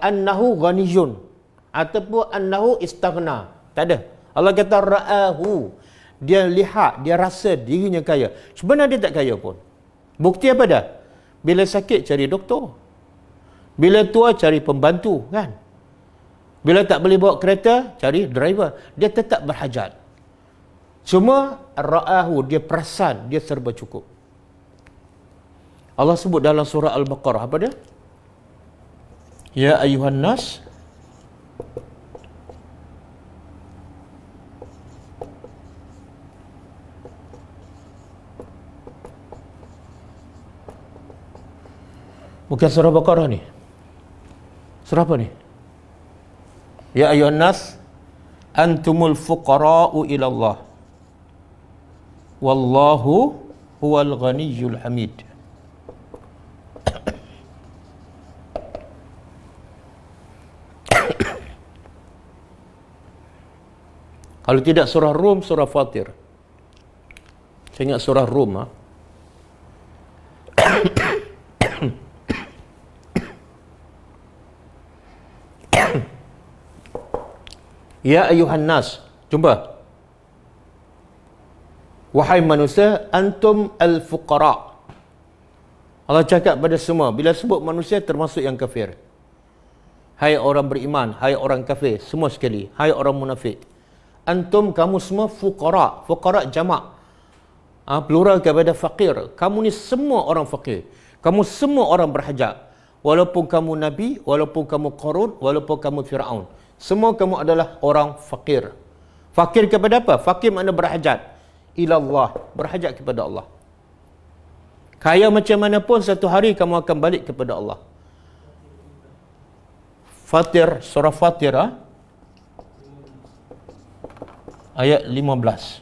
annahu ghaniyun ataupun annahu istaghna. Tak ada. Allah kata ra'ahu. Dia lihat, dia rasa dirinya kaya. Sebenarnya dia tak kaya pun. Bukti apa dah? Bila sakit cari doktor. Bila tua cari pembantu, kan? Bila tak boleh bawa kereta, cari driver. Dia tetap berhajat. Cuma ra'ahu, dia perasan, dia serba cukup. Allah sebut dalam surah Al-Baqarah apa dia? Ya ayuhan nas, bukan surah Baqarah ni. Surah apa ni? Ya ayuhan nas, antumul fuqara'u ila Allah. Wallahu huwal ghaniyyul hamid. Kalau tidak surah Rum, surah Fatir. Saya ingat surah Rum. Ya ayuhan nas. Jumpa. Wahai manusia, antum al-fuqara. Allah cakap pada semua. Bila sebut manusia, termasuk yang kafir. Hai orang beriman, hai orang kafir, semua sekali. Hai orang munafik. Antum, kamu semua fuqara. Fuqara jamak. Plural kepada fakir. Kamu ni semua orang fakir. Kamu semua orang berhajat. Walaupun kamu Nabi, walaupun kamu Qarun, walaupun kamu Fir'aun. Semua kamu adalah orang fakir. Fakir kepada apa? Fakir makna berhajat. Ilallah. Berhajat kepada Allah. Kaya macam mana pun, satu hari kamu akan balik kepada Allah. Fatir, surah Fatir, ayat 15.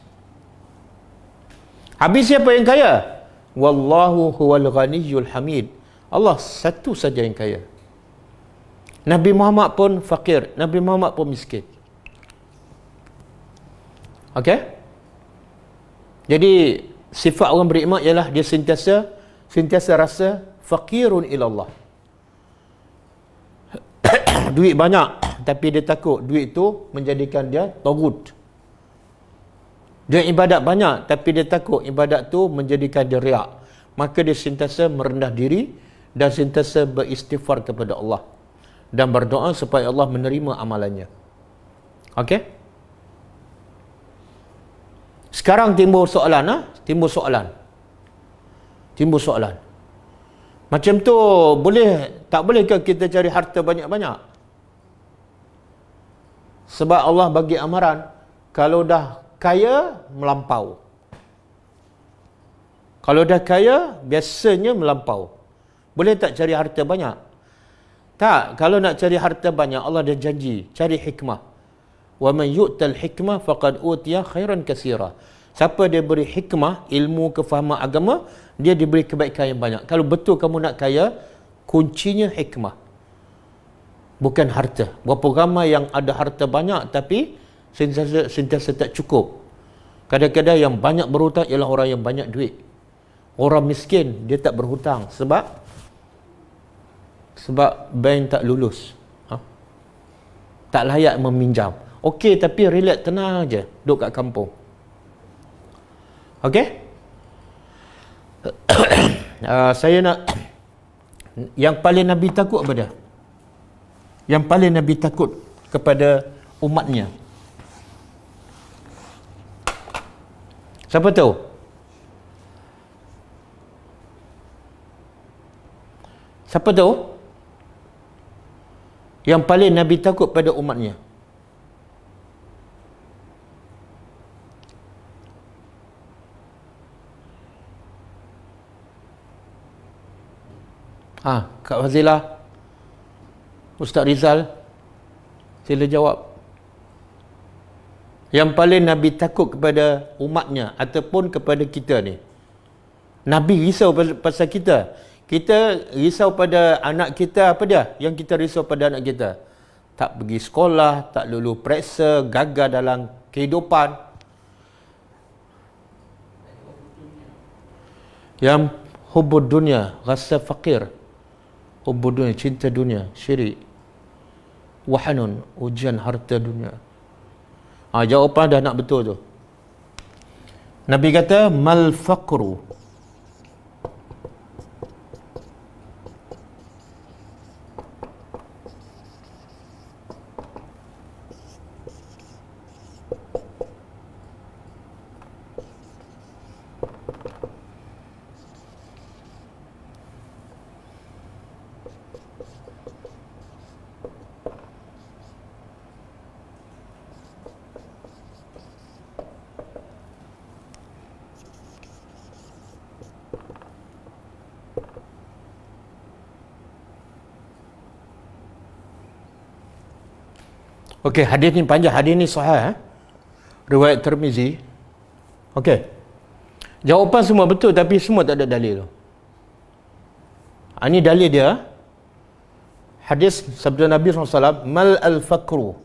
Habis siapa yang kaya? Wallahu huwal ghaniyyul hamid. Allah satu saja yang kaya. Nabi Muhammad pun fakir, Nabi Muhammad pun miskin. Okey? Jadi sifat orang beriman ialah dia sentiasa rasa fakirun ilallah. Duit banyak, tapi dia takut duit itu menjadikan dia tagut. Dia ibadat banyak, tapi dia takut ibadat tu menjadikan dia riak. Maka dia sentiasa merendah diri dan sentiasa beristighfar kepada Allah dan berdoa supaya Allah menerima amalannya. Okey? Sekarang timbul soalan, timbul soalan. Macam tu tak bolehkah kita cari harta banyak-banyak? Sebab Allah bagi amaran, kalau dah kaya melampau. Kalau dah kaya biasanya melampau. Boleh tak cari harta banyak? Tak, kalau nak cari harta banyak Allah dah janji, cari hikmah. Wa man yu'tal hikmah faqad utiya khairan katsira. Siapa dia beri hikmah, ilmu, kefahaman agama, dia diberi kebaikan yang banyak. Kalau betul kamu nak kaya, kuncinya hikmah. Bukan harta. Berapa ramai yang ada harta banyak tapi sentiasa tak cukup. Kadang-kadang yang banyak berhutang ialah orang yang banyak duit. Orang miskin dia tak berhutang sebab bank tak lulus. Tak layak meminjam. Okey, tapi relax, tenang aja, duduk kat kampung. Okey? Saya nak yang paling Nabi takut apa dia? Yang paling Nabi takut kepada umatnya. Siapa tahu? Siapa tahu? Yang paling Nabi takut pada umatnya. Kak Fazilah, Ustaz Rizal, sila jawab. Yang paling Nabi takut kepada umatnya ataupun kepada kita ni. Nabi risau pasal kita. Kita risau pada anak kita, apa dia? Yang kita risau pada anak kita? Tak pergi sekolah, tak lulus periksa, gagal dalam kehidupan. Yang hubud dunia, rasa fakir. Hubud dunia, cinta dunia, syirik. Wahanun, ujian harta dunia. Jawapan dah nak betul tu. Nabi kata, mal faqru. Okey, hadis ni panjang, hadis ni sahih. Riwayat Tirmizi. Okey. Jawapan semua betul tapi semua tak ada dalil tu. Ini dalil dia. Hadis sabda Nabi SAW, mal al-faqru.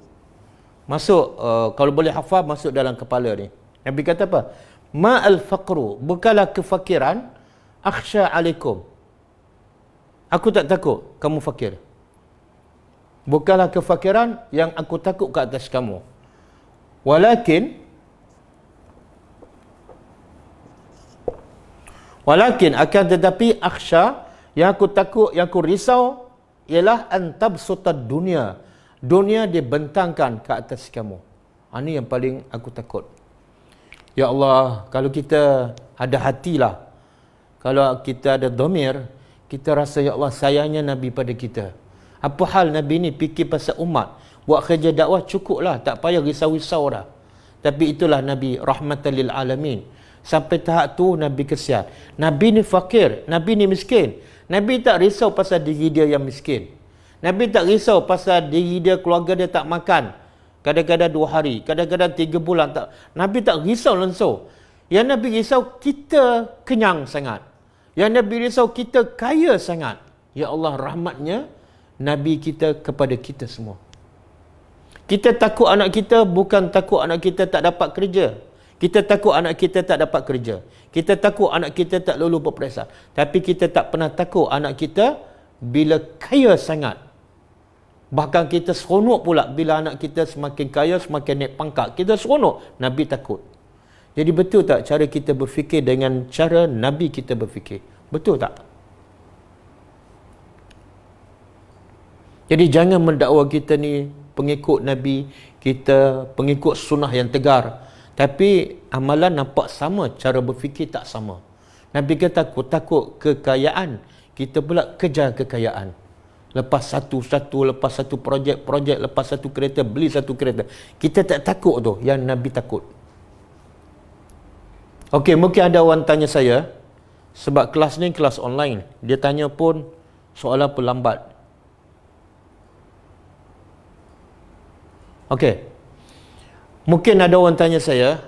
Masuk, kalau boleh hafal, masuk dalam kepala ni. Nabi kata apa? Ma al-faqru, bukanlah kefakiran, akhsha alaikum. Aku tak takut kamu fakir. Bukanlah kefakiran yang aku takut ke atas kamu. Walakin akan tetapi akhsha, yang aku takut, yang aku risau ialah antabsutad dunia. Dunia dibentangkan ke atas kamu. Ini yang paling aku takut. Ya Allah, kalau kita ada hatilah, kalau kita ada dhamir, kita rasa ya Allah sayangnya Nabi pada kita. Apa hal Nabi ni fikir pasal umat, buat kerja dakwah cukuplah, tak payah risau-risau dah. Tapi itulah Nabi rahmatan lil alamin. Sampai tahap tu Nabi kesian. Nabi ni fakir, Nabi ni miskin. Nabi tak risau pasal diri dia yang miskin. Nabi tak risau pasal diri dia, keluarga dia tak makan. Kadang-kadang 2 hari, kadang-kadang 3 bulan tak. Nabi tak risau langsung. Yang Nabi risau kita kenyang sangat. Yang Nabi risau kita kaya sangat. Ya Allah, rahmatnya Nabi kita kepada kita semua. Kita takut anak kita bukan takut anak kita tak dapat kerja. Kita takut anak kita tak dapat kerja. Kita takut anak kita tak lulus berperiksa. Tapi kita tak pernah takut anak kita bila kaya sangat. Bahkan kita seronok pula bila anak kita semakin kaya, semakin naik pangkat. Kita seronok. Nabi takut. Jadi betul tak cara kita berfikir dengan cara Nabi kita berfikir? Betul tak? Jadi jangan mendakwa kita ni pengikut Nabi, kita pengikut sunnah yang tegar. Tapi amalan nampak sama, cara berfikir tak sama. Nabi kata aku takut kekayaan, kita pula kejar kekayaan. Lepas satu projek, lepas satu kereta, beli satu kereta. Kita tak takut tu, yang Nabi takut. Okey, mungkin ada orang tanya saya, sebab kelas ni kelas online, dia tanya pun soalan pelambat. Okey. Mungkin ada orang tanya saya,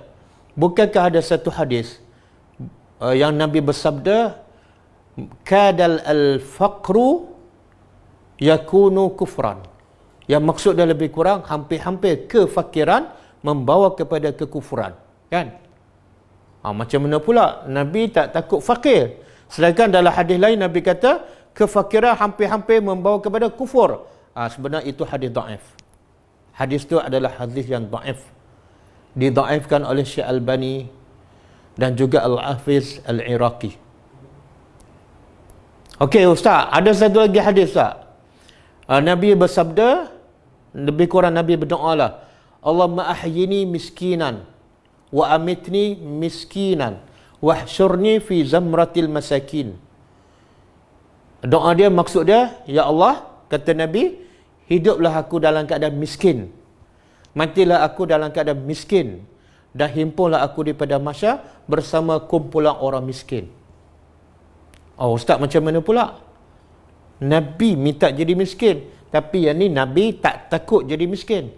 bukankah ada satu hadis yang Nabi bersabda, kadal al-faqru yakunu kufran. Yang maksud dia lebih kurang hampir-hampir kefakiran membawa kepada kekufuran, kan? Macam mana pula Nabi tak takut fakir, sedangkan dalam hadis lain Nabi kata kefakiran hampir-hampir membawa kepada kufur. Sebenarnya itu hadis dhaif. Hadis itu adalah hadis yang dhaif. Didhaifkan oleh Syekh Albani dan juga Al-Hafiz Al-Iraqi. Okey Ustaz, ada satu lagi hadis Ustaz. Nabi bersabda, lebih kurang Nabi berdoa lah, Allahumma ahyini miskinan wa amitni miskinan wahsyurni fi zamratil masakin. Doa dia, maksud dia, ya Allah, kata Nabi, hiduplah aku dalam keadaan miskin, matilah aku dalam keadaan miskin, dan himpunlah aku daripada mahsyar bersama kumpulan orang miskin. Ustaz, macam mana pula? Nabi minta jadi miskin, tapi yang ni Nabi tak takut jadi miskin.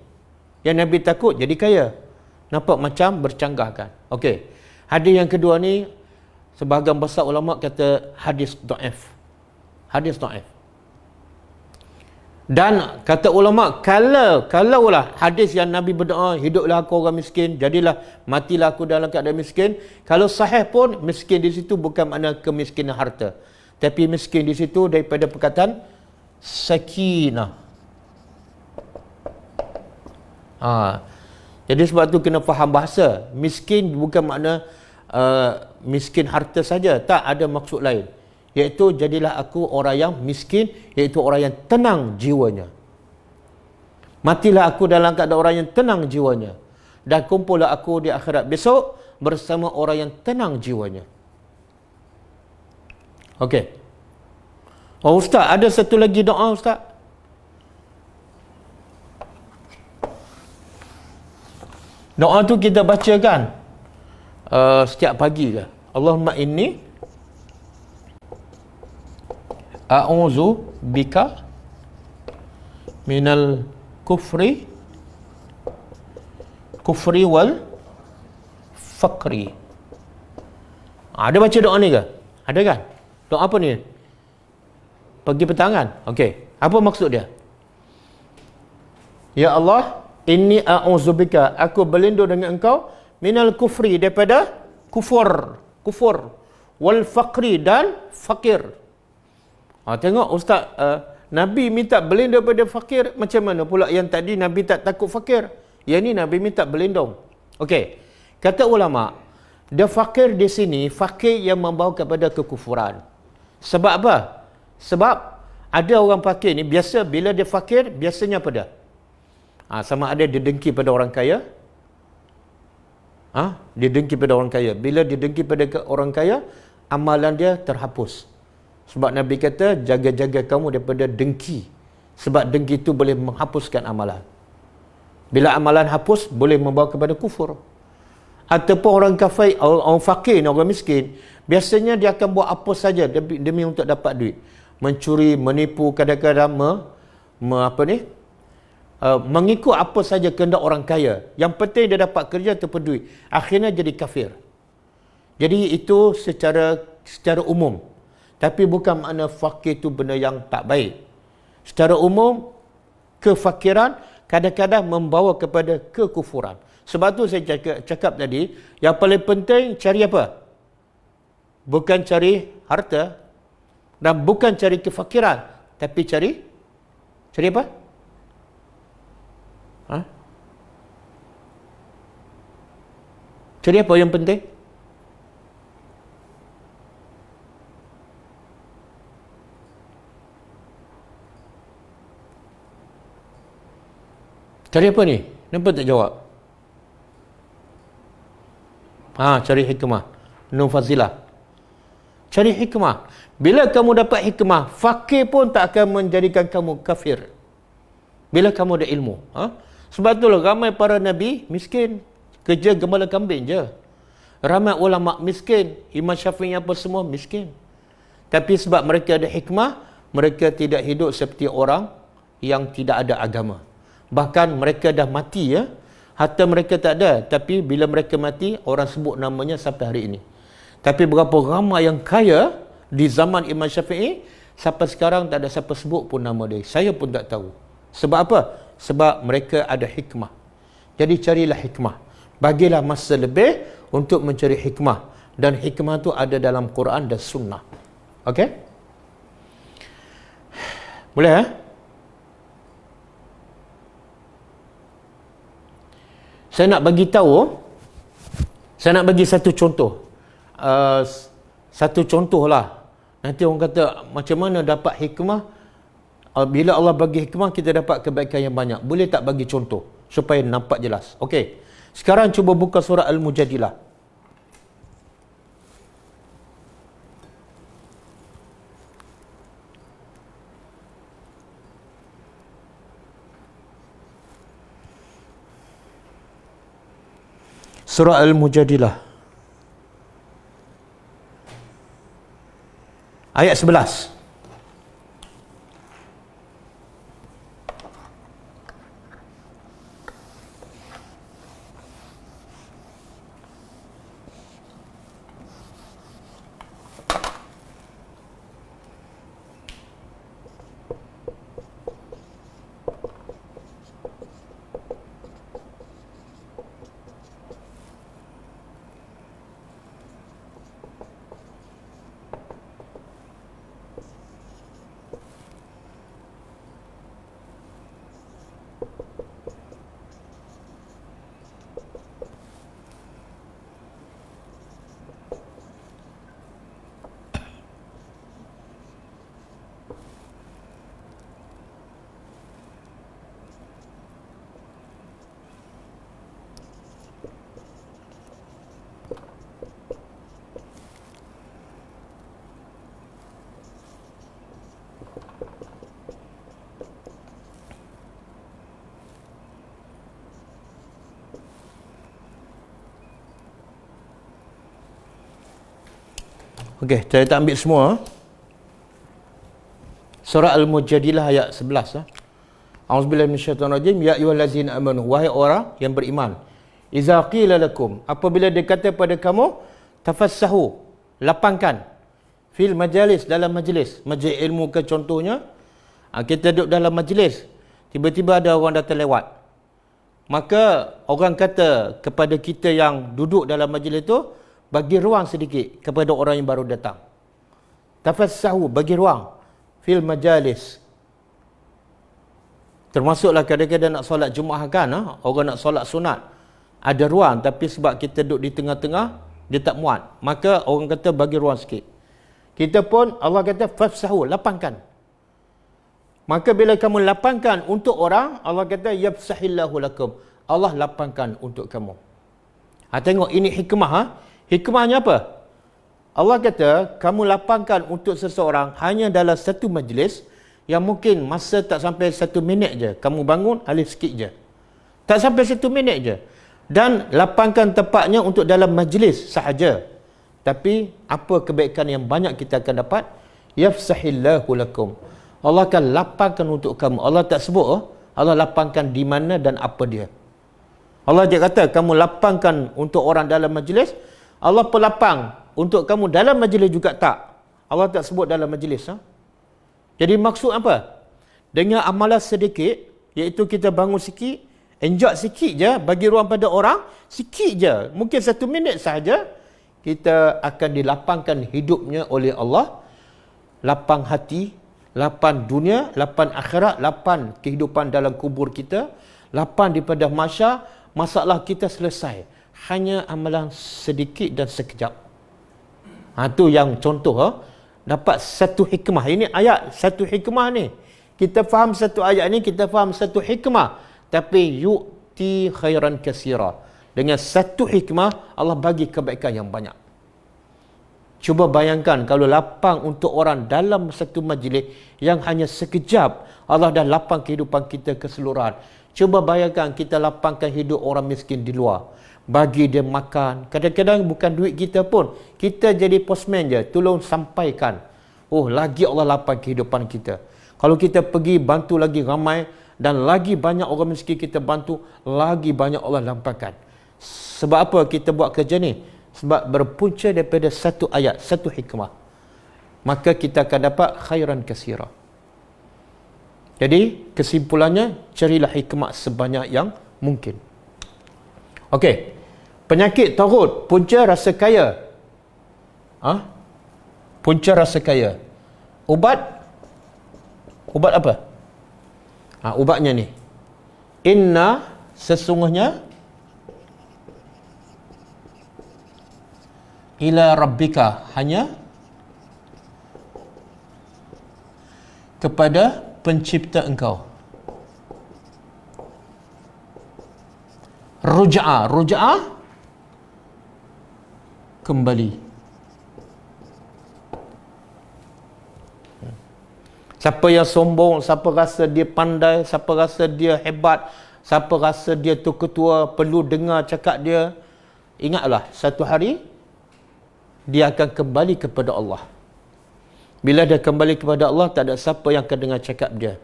Yang Nabi takut jadi kaya. Nampak macam bercanggah kan? Okey. Hadis yang kedua ni, sebahagian besar ulama kata hadis dhaif. Hadis dhaif. Dan kata ulama, kalaulah hadis yang Nabi berdoa, hiduplah aku orang miskin, jadilah matilah aku dalam keadaan miskin, kalau sahih pun miskin di situ bukan makna kemiskinan harta, tapi miskin di situ daripada perkataan sakinah. Jadi sebab tu kena faham bahasa. Miskin bukan makna miskin harta saja, tak, ada maksud lain, iaitu jadilah aku orang yang miskin, iaitu orang yang tenang jiwanya. Matilah aku dalam keadaan orang yang tenang jiwanya, dan kumpullah aku di akhirat besok bersama orang yang tenang jiwanya. Okey. Oh Ustaz, ada satu lagi doa Ustaz. Doa tu kita bacakan setiap pagi ke? Allahumma inni a'udzu bika minal kufri wal faqri. Ada baca doa ni ke? Ada kan? Doa apa ni? Pagi petang kan? Okey. Apa maksud dia? Ya Allah, inni a'udzubika, aku berlindung dengan engkau, minal kufri, daripada kufur, wal faqri, dan fakir. Tengok Ustaz, Nabi minta berlindung daripada fakir, macam mana pula yang tadi Nabi tak takut fakir, yang ni Nabi minta berlindung. Okey, kata ulama, dia fakir di sini, fakir yang membawa kepada kekufuran. Sebab apa? Sebab ada orang fakir ni, biasa bila dia fakir, biasanya apa dia? Sama ada dia dengki pada orang kaya. Dia dengki pada orang kaya. Bila dia dengki pada orang kaya, amalan dia terhapus. Sebab Nabi kata, jaga-jaga kamu daripada dengki. Sebab dengki itu boleh menghapuskan amalan. Bila amalan hapus, boleh membawa kepada kufur. Ataupun orang kafir, orang fakir, orang miskin, biasanya dia akan buat apa saja demi untuk dapat duit. Mencuri, menipu, kadang-kadang mengikut apa saja kehendak orang kaya. Yang penting dia dapat kerja ataupun duit. Akhirnya jadi kafir. Jadi itu secara umum. Tapi bukan makna fakir itu benda yang tak baik. Secara umum, kefakiran kadang-kadang membawa kepada kekufuran. Sebab tu saya cakap tadi, yang paling penting cari apa? Bukan cari harta dan bukan cari kefakiran, tapi cari apa? Cari apa yang penting? Cari apa ni? Kenapa tak jawab? Cari hikmah. Nun fazilah. Cari hikmah. Bila kamu dapat hikmah, fakir pun tak akan menjadikan kamu kafir. Bila kamu ada ilmu. Sebab itulah ramai para nabi miskin. Kerja gembala kambing je. Ramai ulama miskin. Imam Syafi'i apa semua miskin. Tapi sebab mereka ada hikmah, mereka tidak hidup seperti orang yang tidak ada agama. Bahkan mereka dah mati ya. Harta mereka tak ada. Tapi bila mereka mati, orang sebut namanya sampai hari ini. Tapi berapa ramai yang kaya di zaman Imam Syafi'i, sampai sekarang tak ada siapa sebut pun nama dia. Saya pun tak tahu. Sebab apa? Sebab mereka ada hikmah. Jadi carilah hikmah. Bagilah masa lebih untuk mencari hikmah. Dan hikmah tu ada dalam Quran dan Sunnah. Okey? Boleh Saya nak bagi tahu, saya nak bagi satu contoh. Satu contoh lah. Nanti orang kata, macam mana dapat hikmah? Bila Allah bagi hikmah, kita dapat kebaikan yang banyak. Boleh tak bagi contoh? Supaya nampak jelas. Okey. Sekarang cuba buka surah Al-Mujadilah. Surah Al-Mujadilah ayat 11. Okey, saya tak ambil semua. Surah Al-Mujadilah ayat 11. A'udzubillahi minasyaitonirrajim. Ya ayyuhallazina amanu, wahai orang yang beriman. Iza qila lakum, apabila dia kata pada kamu, tafassahu, lapangkan. Fil majalis, dalam majlis. Majlis ilmu ke contohnya. Kita duduk dalam majlis. Tiba-tiba ada orang datang lewat. Maka orang kata kepada kita yang duduk dalam majlis itu, bagi ruang sedikit kepada orang yang baru datang. Tafassahu, bagi ruang. Fil majalis. Termasuklah kadang-kadang nak solat Jumaat kan, orang nak solat sunat. Ada ruang, tapi sebab kita duduk di tengah-tengah, dia tak muat. Maka orang kata bagi ruang sikit. Kita pun, Allah kata, fafsahu, lapangkan. Maka bila kamu lapangkan untuk orang, Allah kata, yafsahillahu lakum. Allah lapangkan untuk kamu. Tengok, ini hikmah. Hikmahnya apa? Allah kata, kamu lapangkan untuk seseorang hanya dalam satu majlis, yang mungkin masa tak sampai 1 minit je. Kamu bangun, alih sikit je. Tak sampai 1 minit je. Dan lapangkan tempatnya untuk dalam majlis sahaja. Tapi, apa kebaikan yang banyak kita akan dapat? Yafsahillahu lakum. Allah akan lapangkan untuk kamu. Allah tak sebut, Allah lapangkan di mana dan apa dia. Allah dia kata, kamu lapangkan untuk orang dalam majlis. Allah pelapang untuk kamu dalam majlis juga tak. Allah tak sebut dalam majlis. Jadi maksud apa? Dengan amalan sedikit, iaitu kita bangun sikit, enjak sikit je, bagi ruang pada orang, sikit je, mungkin 1 minit sahaja, kita akan dilapangkan hidupnya oleh Allah. Lapang hati, lapang dunia, lapang akhirat, lapang kehidupan dalam kubur kita, lapang daripada mahsyar, masalah kita selesai. Hanya amalan sedikit dan sekejap. Itu yang contoh. Dapat satu hikmah. Ini ayat satu hikmah ni. Kita faham satu ayat ni, kita faham satu hikmah. Tapi yu'ti khairan katsira. Dengan satu hikmah, Allah bagi kebaikan yang banyak. Cuba bayangkan kalau lapang untuk orang dalam satu majlis yang hanya sekejap, Allah dah lapang kehidupan kita keseluruhan. Cuba bayangkan kita lapangkan hidup orang miskin di luar. Bagi dia makan. Kadang-kadang bukan duit kita pun. Kita jadi postman je. Tolong sampaikan. Oh, lagi Allah lapang kehidupan kita. Kalau kita pergi bantu lagi ramai dan lagi banyak orang miskin kita bantu, lagi banyak Allah lapangkan. Sebab apa kita buat kerja ni? Sebab berpunca daripada satu ayat, satu hikmah. Maka kita akan dapat khairan katsira. Jadi, kesimpulannya, carilah hikmah sebanyak yang mungkin. Okey. Penyakit taghut, punca rasa kaya. Punca rasa kaya. Ubat apa? Ubatnya ni. Inna, sesungguhnya, ila rabbika, hanya kepada pencipta engkau. Ruja'ah kembali. Siapa yang sombong, siapa rasa dia pandai, siapa rasa dia hebat, siapa rasa dia tu ketua, perlu dengar cakap dia, ingatlah satu hari dia akan kembali kepada Allah. Bila dia kembali kepada Allah, tak ada siapa yang akan dengar cakap dia.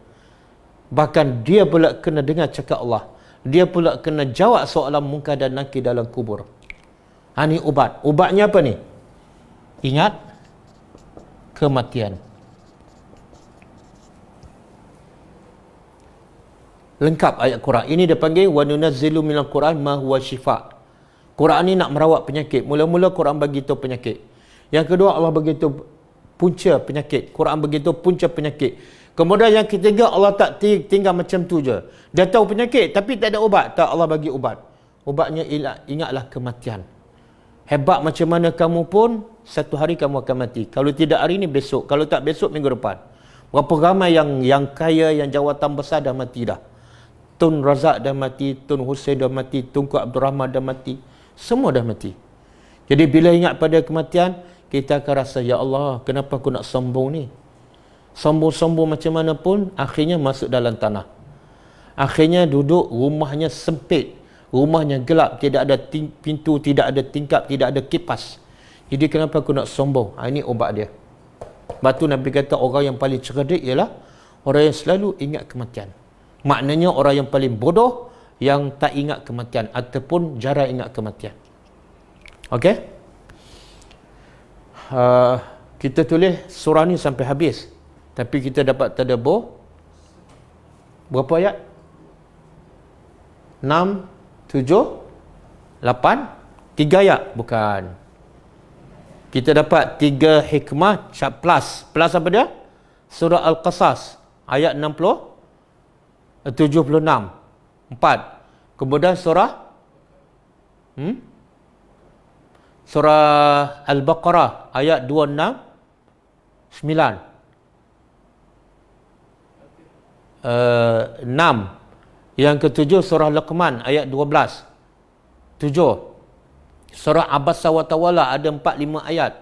Bahkan dia pula kena dengar cakap Allah. Dia pula kena jawab soalan munkar dan nakir dalam kubur. Ini ubat. Ubatnya apa ni? Ingat kematian. Lengkap ayat Quran. Ini dia panggil wa nunazzilu minal Quran ma huwa syifa. Quran ni nak merawat penyakit. Mula-mula Quran bagi tahu penyakit. Yang kedua Allah bagi tahu punca penyakit. Quran bagi tahu punca penyakit. Kemudian yang ketiga, Allah tak tinggal macam tu je. Dia tahu penyakit tapi tak ada ubat. Tak, Allah bagi ubat. Ubatnya ingatlah kematian. Hebat macam mana kamu pun, satu hari kamu akan mati. Kalau tidak hari ni, besok. Kalau tak besok, minggu depan. Berapa ramai yang kaya, yang jawatan besar dah mati dah. Tun Razak dah mati, Tun Hussein dah mati, Tunku Abdul Rahman dah mati. Semua dah mati. Jadi bila ingat pada kematian, kita akan rasa, ya Allah, kenapa aku nak sombong ni? Sombong-sombong macam mana pun, akhirnya masuk dalam tanah. Akhirnya duduk, rumahnya sempit. Rumahnya gelap, tidak ada pintu, tidak ada tingkap, tidak ada kipas. Jadi kenapa aku nak sombong? Ini obat dia. Sebab tu Nabi kata orang yang paling cerdik ialah orang yang selalu ingat kematian. Maknanya orang yang paling bodoh yang tak ingat kematian ataupun jarang ingat kematian. Okey? Kita tulis surah ni sampai habis. Tapi kita dapat tadabbur berapa ayat? 6, 7, 8, 3 ayat? Bukan. Kita dapat 3 hikmah plus. Plus apa dia? Surah Al-Qasas ayat 76. 4. Kemudian surah Surah Al-Baqarah ayat 26, 9. 6. Yang ketujuh surah Luqman ayat 12. 7. Surah Abasa wa Tawalla ada 4-5 ayat.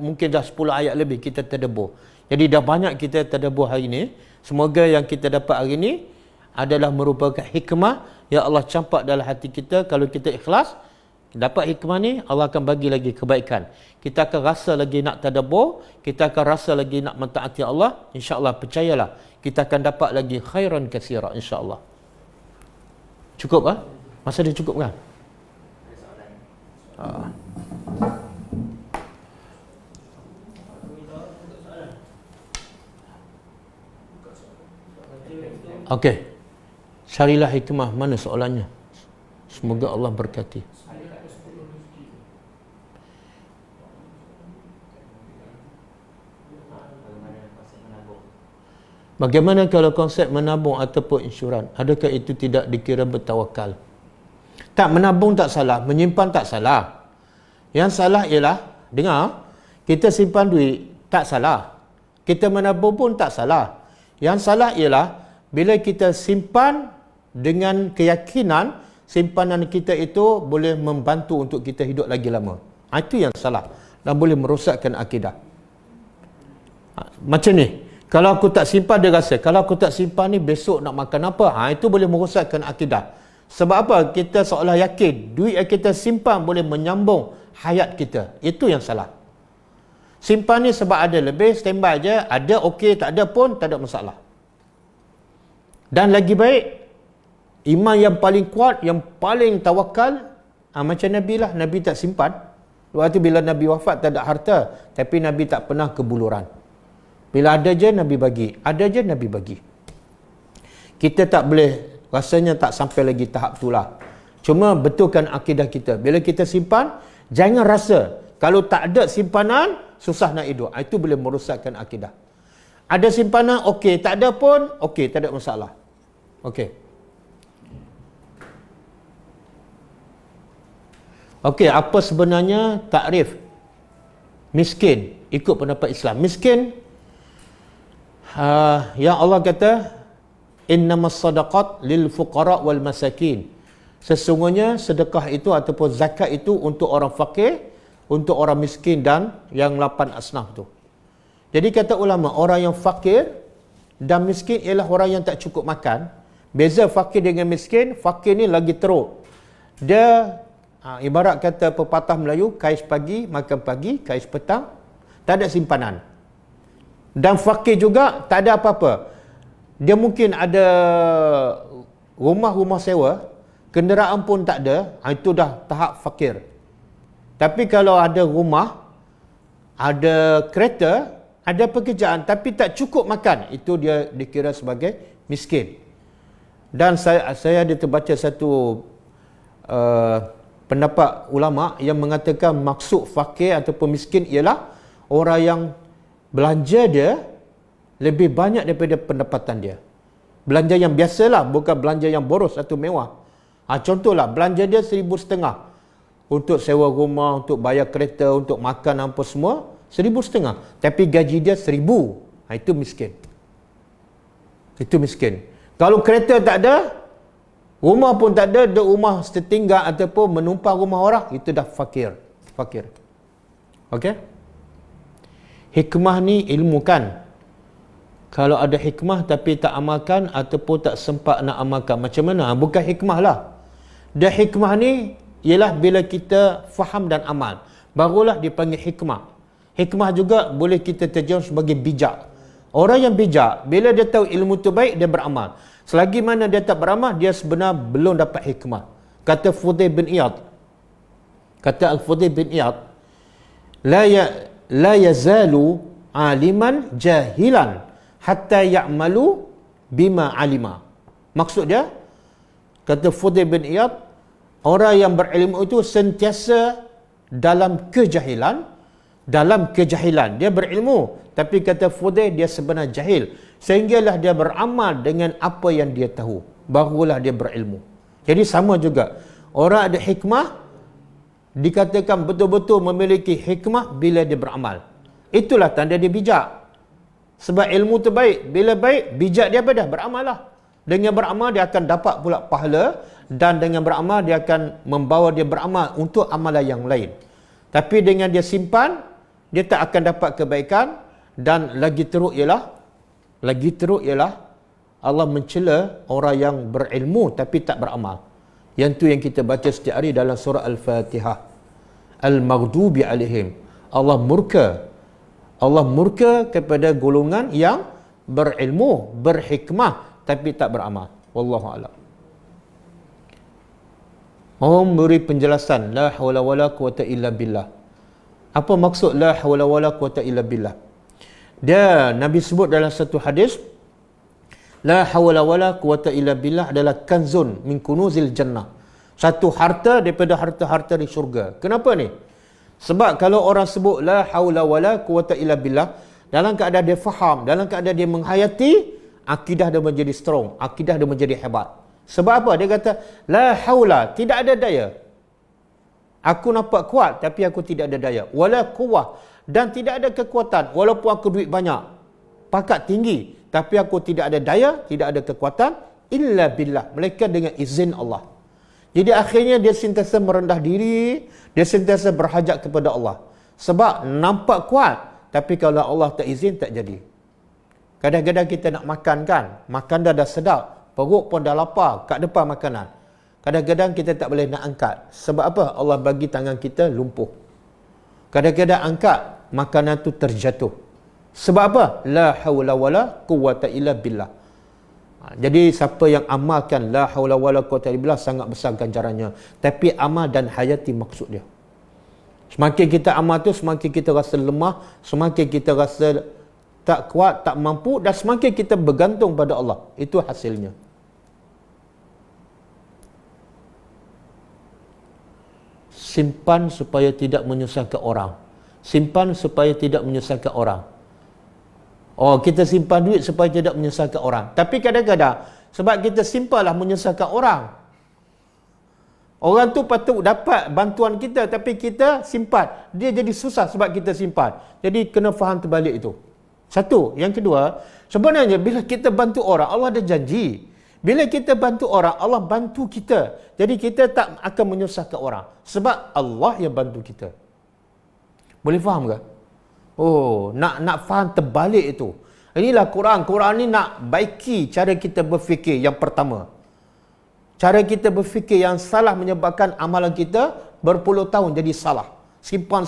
Mungkin dah 10 ayat lebih kita tadabbur. Jadi dah banyak kita tadabbur hari ini. Semoga yang kita dapat hari ini adalah merupakan hikmah yang Allah campak dalam hati kita. Kalau kita ikhlas, dapat hikmah ni, Allah akan bagi lagi kebaikan. Kita akan rasa lagi nak tadabbur, kita akan rasa lagi nak mentaati Allah. InsyaAllah, percayalah, kita akan dapat lagi khairan katsira, insyaAllah. Cukup ah? Masa dia cukup kan? Okey. Carilah hikmah, mana soalannya? Semoga Allah berkati. Bagaimana kalau konsep menabung ataupun insurans? Adakah itu tidak dikira bertawakal? Tak, menabung tak salah, menyimpan tak salah. Yang salah ialah, dengar, kita simpan duit tak salah. Kita menabung pun tak salah. Yang salah ialah bila kita simpan dengan keyakinan simpanan kita itu boleh membantu untuk kita hidup lagi lama. Itu yang salah dan boleh merosakkan akidah. Macam ni, kalau aku tak simpan, dia rasa kalau aku tak simpan ni besok nak makan apa, itu boleh merosakkan akidah. Sebab apa? Kita seolah yakin duit yang kita simpan boleh menyambung hayat kita. Itu yang salah. Simpan ni sebab ada lebih, standby je, ada okey, tak ada pun tak ada masalah. Dan lagi baik, iman yang paling kuat, yang paling tawakal, macam Nabi lah. Nabi tak simpan. Waktu bila Nabi wafat tak ada harta, tapi Nabi tak pernah kebuluran. Bila ada je Nabi bagi, ada je Nabi bagi. Kita tak boleh, rasanya tak sampai lagi tahap tu lah. Cuma betulkan akidah kita. Bila kita simpan, jangan rasa kalau tak ada simpanan susah nak hidup. Itu boleh merosakkan akidah. Ada simpanan, okey. Tak ada pun, okey. Tak ada masalah. Okey. Okey, apa sebenarnya takrif miskin ikut pendapat Islam? Miskin, yang Allah kata, innamas sadaqat lil fuqara wal masakin. Sesungguhnya sedekah itu ataupun zakat itu untuk orang fakir, untuk orang miskin dan yang 8 asnaf tu. Jadi kata ulama, orang yang fakir dan miskin ialah orang yang tak cukup makan. Beza fakir dengan miskin, fakir ni lagi teruk. Dia ibarat kata pepatah Melayu, kais pagi makan pagi, kais petang tak ada simpanan. Dan fakir juga tak ada apa-apa. Dia mungkin ada rumah-rumah sewa, kenderaan pun tak ada, itu dah tahap fakir. Tapi kalau ada rumah, ada kereta, ada pekerjaan tapi tak cukup makan, itu dia dikira sebagai miskin. Dan saya ada terbaca satu pendapat ulama yang mengatakan maksud fakir ataupun miskin ialah orang yang belanja dia lebih banyak daripada pendapatan dia. Belanja yang biasalah, bukan belanja yang boros atau mewah. Contohlah, belanja dia 1,500 untuk sewa rumah, untuk bayar kereta, untuk makan apa semua, 1,500. Tapi gaji dia 1,000. Itu miskin. Itu miskin. Kalau kereta tak ada, rumah pun tak ada, rumah setinggal ataupun menumpang rumah orang, itu dah fakir. Fakir. Okey? Hikmah ni ilmu kan. Kalau ada hikmah tapi tak amalkan ataupun tak sempat nak amalkan, macam mana? Bukan hikmah lah. Dia hikmah ni ialah bila kita faham dan amal. barulah dipanggil hikmah. Hikmah juga boleh kita terjemah sebagai bijak. Orang yang bijak, bila dia tahu ilmu tu baik, dia beramal. Selagi mana dia tak beramal, dia sebenarnya belum dapat hikmah. Kata Fudail bin Iyad, kata Al-Fudail bin Iyad, la yazalu aliman jahilan hatta ya'malu bima alima. Maksud dia, kata Fudail bin Iyad, orang yang berilmu itu sentiasa dalam kejahilan. Dia berilmu, tapi kata Fudail, dia sebenarnya jahil. Sehinggalah dia beramal dengan apa yang dia tahu, barulah dia berilmu. Jadi sama juga, orang ada hikmah dikatakan betul-betul memiliki hikmah bila dia beramal. Itulah tanda dia bijak. Sebab ilmu tu baik. Bila baik, bijak dia apa dah? Beramal lah. Dengan beramal dia akan dapat pula pahala, dan dengan beramal dia akan membawa dia beramal untuk amalan yang lain. Tapi dengan dia simpan, dia tak akan dapat kebaikan. Dan lagi teruk ialah Allah mencela orang yang berilmu tapi tak beramal. Yang tu yang kita baca setiap hari dalam surah Al-Fatihah. Al-Maghdubi alaihim. Allah murka kepada golongan yang berilmu, berhikmah tapi tak beramal. Wallahu a'lam. Allah memberi penjelasan la haula wala quwata illa billah. Apa maksud la haula wala quwata illa billah? Dia Nabi sebut dalam satu hadis, la haula wala quwata illa billah adalah kanzun min kunuzil jannah. Satu harta daripada harta-harta di syurga. Kenapa ni? Sebab kalau orang sebut la haula wala quwata illa billah, dalam keadaan dia faham, dalam keadaan dia menghayati, akidah dia menjadi strong, akidah dia menjadi hebat. Sebab apa? Dia kata la haula, tidak ada daya. Aku nampak kuat tapi aku tidak ada daya. Wala quwwah, dan tidak ada kekuatan walaupun aku duit banyak, pangkat tinggi, tapi aku tidak ada daya, tidak ada kekuatan, illa billah, melainkan dengan izin Allah. Jadi akhirnya dia sentiasa merendah diri, dia sentiasa berhajat kepada Allah. Sebab nampak kuat, tapi kalau Allah tak izin, tak jadi. Kadang-kadang kita nak makan kan, makan dah sedap, perut pun dah lapar, kat depan makanan. Kadang-kadang kita tak boleh nak angkat. Sebab apa? Allah bagi tangan kita lumpuh. Kadang-kadang angkat, makanan tu terjatuh. Sebab apa? La haula wala quwwata illa billah. Jadi siapa yang amalkan la haula wala quwwata illa billah, sangat besar ganjarannya. Tapi amal dan hayati maksud dia. Semakin kita amal tu, semakin kita rasa lemah, semakin kita rasa tak kuat, tak mampu, dan semakin kita bergantung pada Allah. Itu hasilnya. Simpan supaya tidak menyusahkan orang. Simpan supaya tidak menyusahkan orang. Oh, kita simpan duit supaya tidak menyusahkan orang. Tapi kadang-kadang, sebab kita simpanlah menyusahkan orang. Orang tu patut dapat bantuan kita, tapi kita simpan. Dia jadi susah sebab kita simpan. Jadi kena faham terbalik itu. Satu. Yang kedua, sebenarnya bila kita bantu orang, Allah ada janji. Bila kita bantu orang, Allah bantu kita. Jadi kita tak akan menyusahkan orang. Sebab Allah yang bantu kita. Boleh faham ke? Oh, nak faham terbalik itu. Inilah Quran. Quran ni nak baiki cara kita berfikir yang pertama. Cara kita berfikir yang salah menyebabkan amalan kita berpuluh tahun jadi salah. Simpan,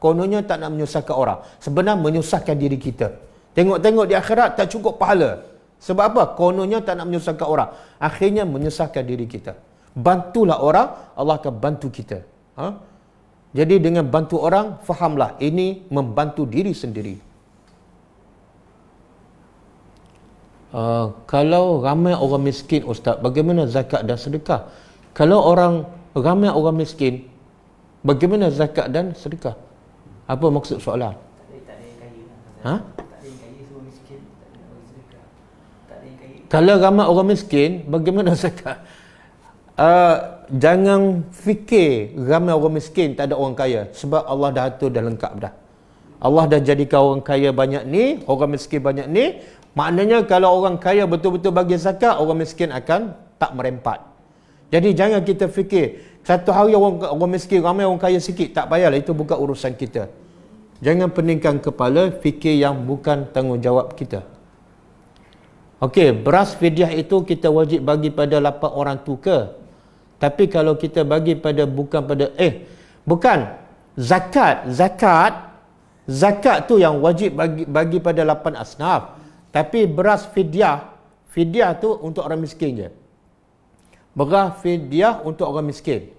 kononnya tak nak menyusahkan orang. Sebenarnya menyusahkan diri kita. Tengok-tengok di akhirat tak cukup pahala. Sebab apa? Kononnya tak nak menyusahkan orang. Akhirnya menyusahkan diri kita. Bantulah orang, Allah akan bantu kita. Jadi dengan bantu orang, fahamlah ini membantu diri sendiri. Kalau ramai orang miskin, Ustaz, bagaimana zakat dan sedekah? Kalau ramai orang miskin, bagaimana zakat dan sedekah? Apa maksud soalan? Kalau ramai orang miskin, bagaimana zakat? Jangan fikir ramai orang miskin, tak ada orang kaya. Sebab Allah dah atur, dah lengkap dah. Allah dah jadikan orang kaya banyak ni, orang miskin banyak ni. Maknanya kalau orang kaya betul-betul bagi zakat, orang miskin akan tak merempat. Jadi jangan kita fikir, satu hari orang miskin, ramai orang kaya sikit, tak payahlah, itu bukan urusan kita. Jangan peningkan kepala, fikir yang bukan tanggungjawab kita. Okey, beras fidyah itu kita wajib bagi pada 8 orang tu ke? Tapi kalau kita bagi pada bukan Zakat tu yang wajib bagi pada 8 asnaf. Tapi beras fidyah tu untuk orang miskin je. Beras fidyah untuk orang miskin.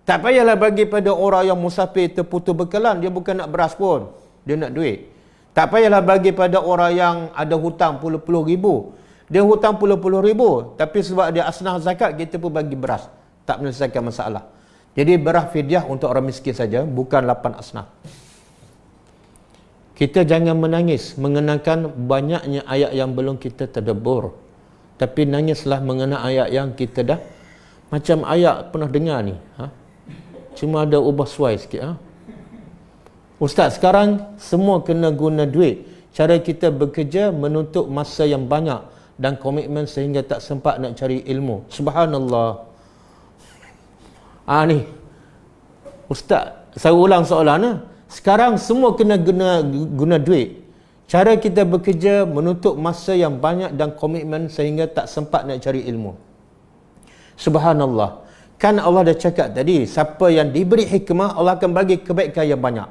Tak payahlah bagi pada orang yang musafir terputus bekalan, dia bukan nak beras pun, dia nak duit. Tak payahlah bagi pada orang yang ada hutang puluh-puluh ribu. Dia hutang puluh-puluh ribu, tapi sebab dia asnaf zakat, kita pun bagi beras. Tak menyelesaikan masalah. Jadi beras fidyah untuk orang miskin saja, bukan 8 asnaf. Kita jangan menangis mengenakan banyaknya ayat yang belum kita tadabbur. Tapi nangislah mengenai ayat yang kita dah macam ayat pernah dengar ni. Cuma ada ubah suai sikit. Ustaz, sekarang semua kena guna duit. Cara kita bekerja menuntut masa yang banyak dan komitmen sehingga tak sempat nak cari ilmu. Subhanallah. Ni Ustaz, saya ulang soalan. Sekarang semua kena guna duit. Cara kita bekerja menuntut masa yang banyak dan komitmen sehingga tak sempat nak cari ilmu. Subhanallah. Kan Allah dah cakap tadi, siapa yang diberi hikmah, Allah akan bagi kebaikan yang banyak.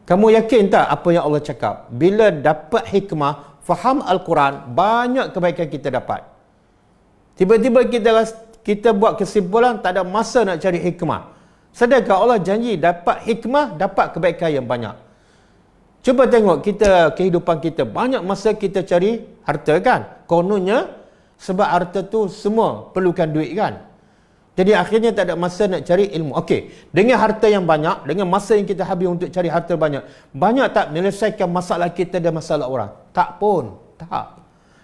Kamu yakin tak apa yang Allah cakap? Bila dapat hikmah, faham Al-Quran, banyak kebaikan kita dapat. Tiba-tiba kita buat kesimpulan, tak ada masa nak cari hikmah. Sadarkah Allah janji dapat hikmah, dapat kebaikan yang banyak. Cuba tengok kehidupan kita, banyak masa kita cari harta kan? Kononnya, sebab harta tu semua perlukan duit kan? Jadi akhirnya tak ada masa nak cari ilmu. Okey, dengan harta yang banyak, dengan masa yang kita habis untuk cari harta banyak tak menyelesaikan masalah kita dan masalah orang? Tak pun. Tak.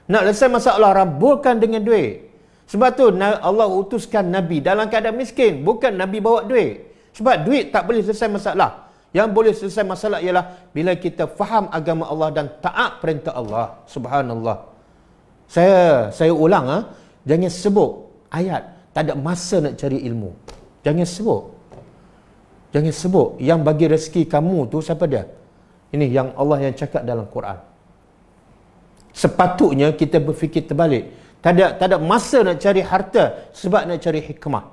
Nak selesai masalah orang bukan dengan duit. Sebab tu Allah utuskan Nabi dalam keadaan miskin, bukan Nabi bawa duit. Sebab duit tak boleh selesai masalah. Yang boleh selesai masalah ialah bila kita faham agama Allah dan taat perintah Allah. Subhanallah. Saya ulang, jangan sebut ayat tak ada masa nak cari ilmu. Jangan sebut. Yang bagi rezeki kamu tu siapa dia? Ini yang Allah yang cakap dalam Quran. Sepatutnya kita berfikir terbalik. Tak ada masa nak cari harta sebab nak cari hikmah.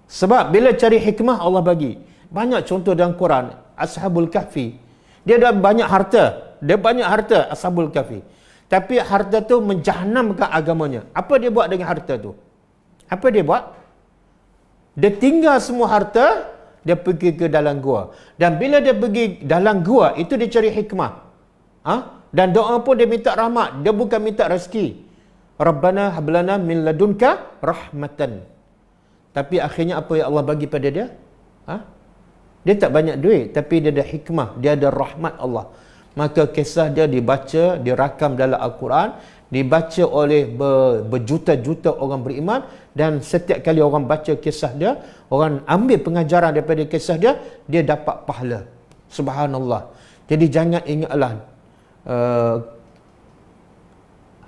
Sebab bila cari hikmah Allah bagi. Banyak contoh dalam Quran. Ashabul Kahfi. Dia ada banyak harta. Ashabul Kahfi. Tapi harta tu menjahanamkan agamanya. Apa dia buat dengan harta tu? Apa dia buat? Dia tinggal semua harta, dia pergi ke dalam gua. Dan bila dia pergi dalam gua, itu dia cari hikmah. Dan doa pun dia minta rahmat, dia bukan minta rezeki. Rabbana hablana min ladunka rahmatan. Tapi akhirnya apa yang Allah bagi pada dia? Dia tak banyak duit, tapi dia ada hikmah, dia ada rahmat Allah. Maka kisah dia dibaca, dirakam dalam Al-Quran, dibaca oleh berjuta-juta orang beriman, dan setiap kali orang baca kisah dia, orang ambil pengajaran daripada kisah dia, dia dapat pahala. Subhanallah. Jadi jangan ingatlah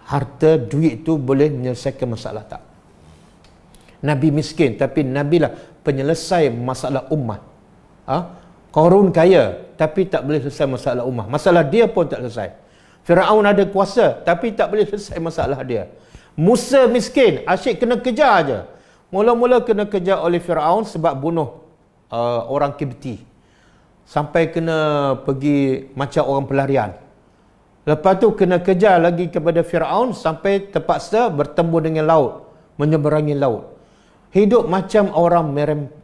harta, duit itu boleh menyelesaikan masalah, tak. Nabi miskin, tapi Nabi lah penyelesai masalah ummah. Qarun kaya, tapi tak boleh selesai masalah ummah. Masalah dia pun tak selesai. Firaun ada kuasa, tapi tak boleh selesai masalah dia. Musa miskin, asyik kena kejar aja. Mula-mula kena kejar oleh Firaun sebab bunuh orang Kibti. Sampai kena pergi macam orang pelarian. Lepas tu kena kejar lagi kepada Firaun sampai terpaksa bertemu dengan laut, menyeberangi laut. Hidup macam orang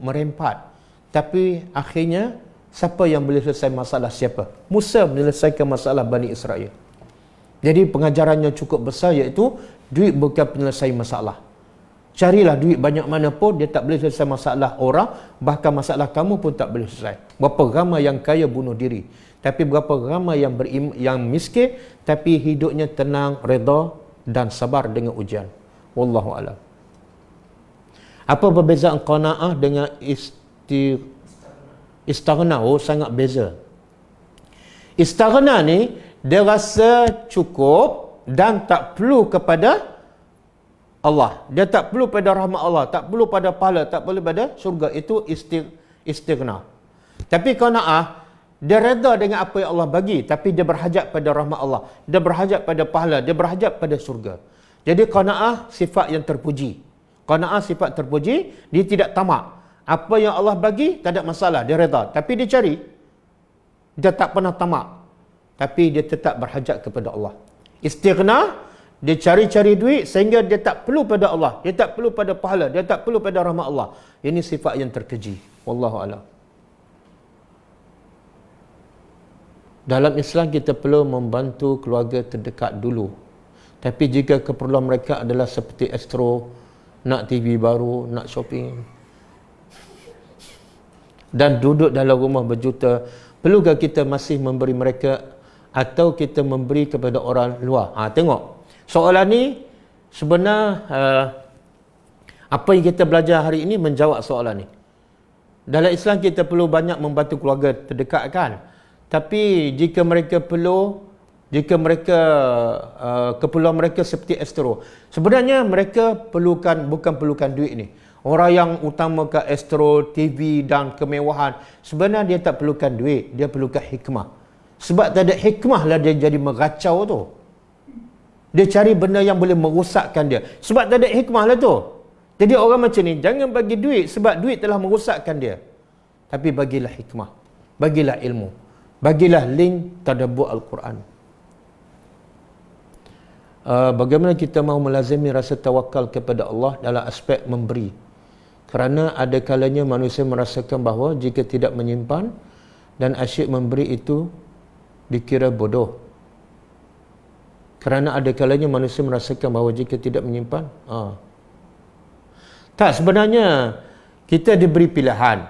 merempat. Tapi akhirnya siapa yang boleh selesai masalah siapa? Musa menyelesaikan masalah Bani Israel. Jadi pengajarannya cukup besar, iaitu duit bukan penyelesai masalah. Carilah duit banyak mana pun, dia tak boleh selesai masalah orang, bahkan masalah kamu pun tak boleh selesai. Berapa ramai yang kaya bunuh diri, tapi berapa ramai yang miskin tapi hidupnya tenang, redha dan sabar dengan ujian. Wallahu a'lam. Apa perbezaan qanaah dengan istighna? Sangat beza. Istighna ni dia rasa cukup dan tak perlu kepada Allah. Dia tak perlu pada rahmat Allah, tak perlu pada pahala, tak perlu pada syurga. Itu istighna. Tapi qanaah, dia reda dengan apa yang Allah bagi, tapi dia berhajat pada rahmat Allah, dia berhajat pada pahala, dia berhajat pada syurga. Jadi qanaah sifat yang terpuji. Qanaah sifat terpuji, dia tidak tamak. Apa yang Allah bagi, tak ada masalah. Dia reda. Tapi dia cari. Dia tak pernah tamak. Tapi dia tetap berhajat kepada Allah. Istighna, dia cari-cari duit sehingga dia tak perlu pada Allah. Dia tak perlu pada pahala. Dia tak perlu pada rahmat Allah. Ini sifat yang terkeji. Wallahu a'lam. Dalam Islam kita perlu membantu keluarga terdekat dulu. Tapi jika keperluan mereka adalah seperti Astro, nak TV baru, nak shopping, dan duduk dalam rumah berjuta, perlukah kita masih memberi mereka atau kita memberi kepada orang luar? Tengok. Soalan ni sebenar apa yang kita belajar hari ini menjawab soalan ni. Dalam Islam kita perlu banyak membantu keluarga terdekat kan? Tapi jika mereka keperluan mereka seperti Astro, sebenarnya mereka bukan perlukan duit ni. Orang yang utamakan Astro, TV dan kemewahan, sebenarnya dia tak perlukan duit, dia perlukan hikmah. Sebab tak ada hikmah lah dia jadi meracau tu. Dia cari benda yang boleh merosakkan dia. Sebab tak ada hikmah lah tu. Jadi orang macam ni, jangan bagi duit sebab duit telah merosakkan dia. Tapi bagilah hikmah. Bagilah ilmu. Bagilah link tadabbur Al-Quran. Bagaimana kita mahu melazimi rasa tawakal kepada Allah dalam aspek memberi? Kerana ada kalanya manusia merasakan bahawa jika tidak menyimpan dan asyik memberi itu dikira bodoh. Kerana ada kalanya manusia merasakan bahawa jika tidak menyimpan, tak, sebenarnya kita diberi pilihan.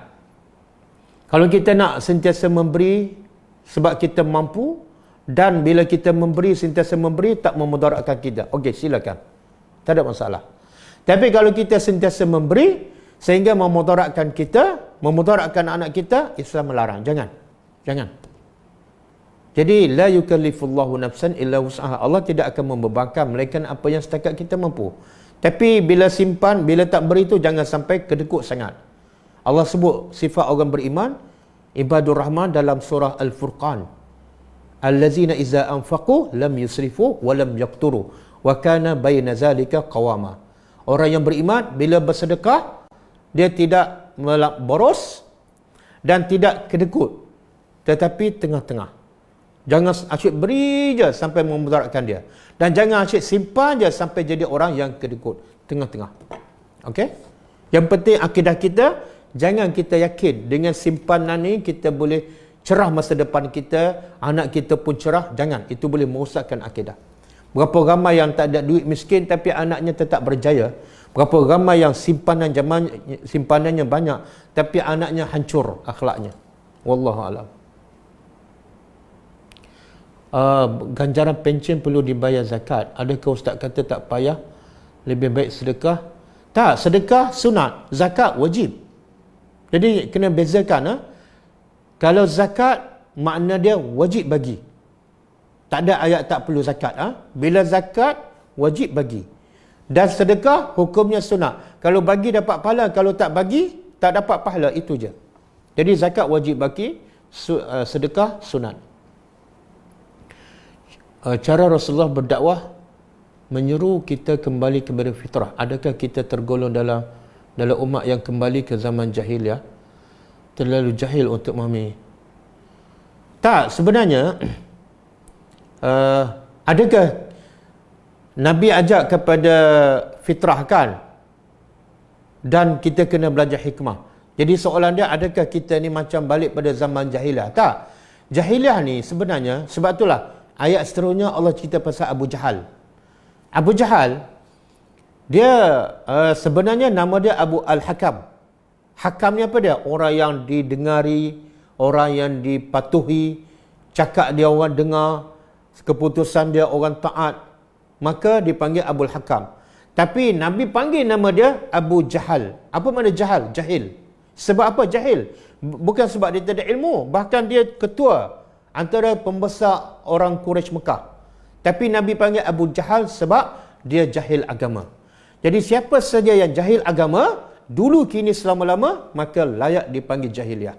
Kalau kita nak sentiasa memberi sebab kita mampu, dan bila kita memberi, sentiasa memberi, tak memudaratkan kita, okey, silakan, tak ada masalah. Tapi kalau kita sentiasa memberi sehingga memudaratkan kita, memudaratkan anak kita, Islam melarang. Jangan. Jadi la yukallifullahu nafsan illa wus'aha. Allah tidak akan membebankan melainkan apa yang setakat kita mampu. Tapi bila simpan, bila tak beri itu, jangan sampai kedekut sangat. Allah sebut sifat orang beriman, Ibadur Rahman dalam surah Al-Furqan. Allazina iza anfaqu lam yusrifu wa lam yaqturu wa kana baina zalika qawama. Orang yang beriman bila bersedekah, dia tidak boros dan tidak kedekut, tetapi tengah-tengah. Jangan asyik beri je sampai memudaratkan dia, dan jangan asyik simpan je sampai jadi orang yang kedekut. Tengah-tengah. Okey? Yang penting akidah kita, jangan kita yakin dengan simpanan ni kita boleh cerah masa depan kita, anak kita pun cerah. Jangan, itu boleh merosakkan akidah. Berapa ramai yang tak ada duit, miskin, tapi anaknya tetap berjaya. Berapa ramai yang simpanannya banyak, tapi anaknya hancur akhlaknya. Wallahu a'lam. Ganjaran pencen perlu dibayar zakat. Adakah ustaz kata tak payah, lebih baik sedekah? Tak, sedekah sunat, zakat wajib. Jadi kena bezakan. Kalau zakat, makna dia wajib bagi. Tak ada ayat tak perlu zakat. Bila zakat, wajib bagi. Dan sedekah, hukumnya sunat. Kalau bagi dapat pahala, kalau tak bagi, tak dapat pahala. Itu je. Jadi zakat wajib bagi, sedekah sunat. Cara Rasulullah berdakwah menyeru kita kembali kepada fitrah. Adakah kita tergolong dalam umat yang kembali ke zaman jahiliah? Terlalu jahil untuk memahami? Tak, sebenarnya adakah Nabi ajak kepada fitrah kan? Dan kita kena belajar hikmah. Jadi soalan dia, adakah kita ni macam balik pada zaman jahiliah? Tak. Jahiliah ni sebenarnya, sebab itulah ayat seterusnya Allah cerita pasal Abu Jahal. Abu Jahal, dia sebenarnya nama dia Abu Al-Hakam. Hakam ni apa dia? Orang yang didengari, orang yang dipatuhi, cakap dia orang dengar, keputusan dia orang taat, maka dipanggil Abu Al-Hakam. Tapi Nabi panggil nama dia Abu Jahal. Apa makna jahal? Jahil. Sebab apa jahil? Bukan sebab dia tak ada ilmu, bahkan dia ketua antara pembesar orang Quraisy Mekah. Tapi Nabi panggil Abu Jahal sebab dia jahil agama. Jadi siapa saja yang jahil agama, dulu kini selama-lama, maka layak dipanggil jahiliah.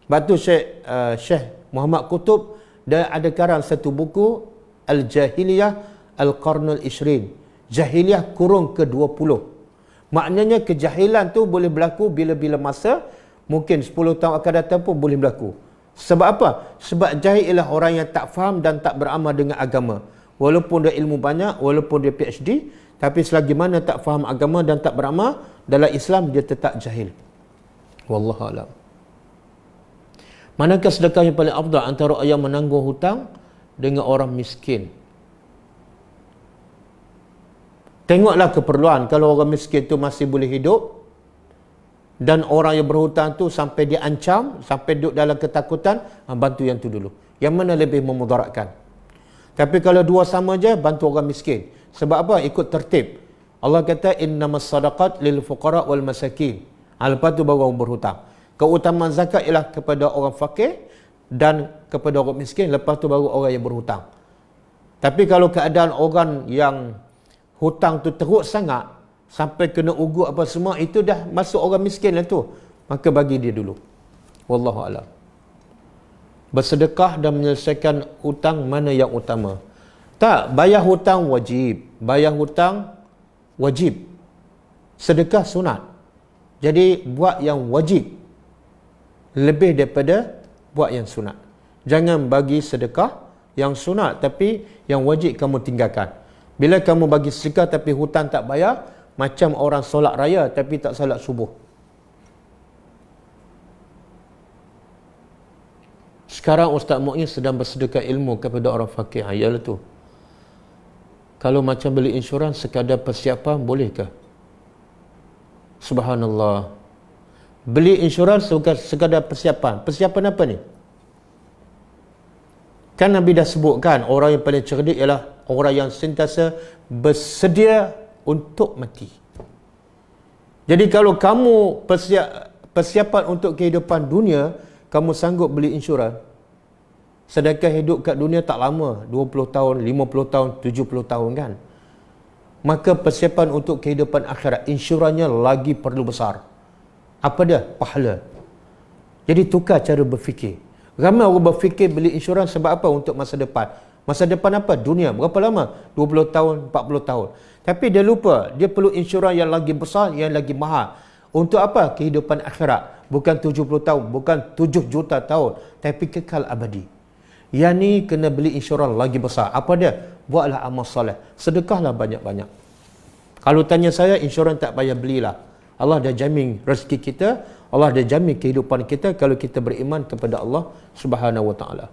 Sebab tu Syekh Muhammad Qutub, dia ada karang satu buku, Al-Jahiliyah Al-Qarnul Ishrin, Jahiliyah kurung ke-20. Maknanya kejahilan tu boleh berlaku bila-bila masa, mungkin 10 tahun akan datang pun boleh berlaku. Sebab apa? Sebab jahil ialah orang yang tak faham dan tak beramal dengan agama. Walaupun dia ilmu banyak, walaupun dia PhD, tapi selagi mana tak faham agama dan tak beramal dalam Islam, dia tetap jahil. Wallahu a'lam. Manakah sedekah yang paling afdal antara orang yang menanggung hutang dengan orang miskin? Tengoklah keperluan. Kalau orang miskin tu masih boleh hidup dan orang yang berhutang tu sampai dia ancam, sampai duduk dalam ketakutan, bantu yang tu dulu. Yang mana lebih memudaratkan? Tapi kalau dua sama je, bantu orang miskin. Sebab apa? Ikut tertib. Allah kata innamas sadaqat lil fuqara wal masakin. Lepas tu baru orang berhutang. Keutamaan zakat ialah kepada orang fakir dan kepada orang miskin. Lepas tu baru orang yang berhutang. Tapi kalau keadaan orang yang hutang tu teruk sangat sampai kena ugut apa semua, itu dah masuk orang miskin lah tu, maka bagi dia dulu. Wallahu a'lam. Bersedekah dan menyelesaikan hutang mana yang utama? Tak, bayar hutang wajib. Bayar hutang wajib. Sedekah sunat. Jadi buat yang wajib lebih daripada buat yang sunat. Jangan bagi sedekah yang sunat tapi yang wajib kamu tinggalkan. Bila kamu bagi sedekah tapi hutang tak bayar, macam orang solat raya tapi tak solat subuh. Sekarang Ustaz Mu'in sedang bersedekah ilmu kepada orang fakir. Yalah tu. Kalau macam beli insurans sekadar persiapan, bolehkah? Subhanallah. Beli insurans sekadar persiapan. Persiapan apa ni? Kan Nabi dah sebutkan, orang yang paling cerdik ialah orang yang sentiasa bersedia untuk mati. Jadi kalau kamu persiapan untuk kehidupan dunia, kamu sanggup beli insurans, sedangkan hidup kat dunia tak lama, 20 tahun, 50 tahun, 70 tahun kan. Maka persiapan untuk kehidupan akhirat, insurannya lagi perlu besar. Apa dia? Pahala. Jadi tukar cara berfikir. Ramai orang berfikir beli insurans sebab apa? Untuk masa depan. Masa depan apa? Dunia. Berapa lama? 20 tahun, 40 tahun. Tapi dia lupa, dia perlu insurans yang lagi besar, yang lagi mahal. Untuk apa? Kehidupan akhirat. Bukan 70 tahun, bukan 7 juta tahun, tapi kekal abadi. Yang ni kena beli insurans lagi besar. Apa dia? Buatlah amal soleh. Sedekahlah banyak-banyak. Kalau tanya saya, insurans tak payah belilah. Allah dah jamin rezeki kita, Allah dah jamin kehidupan kita kalau kita beriman kepada Allah Subhanahu Wa Taala.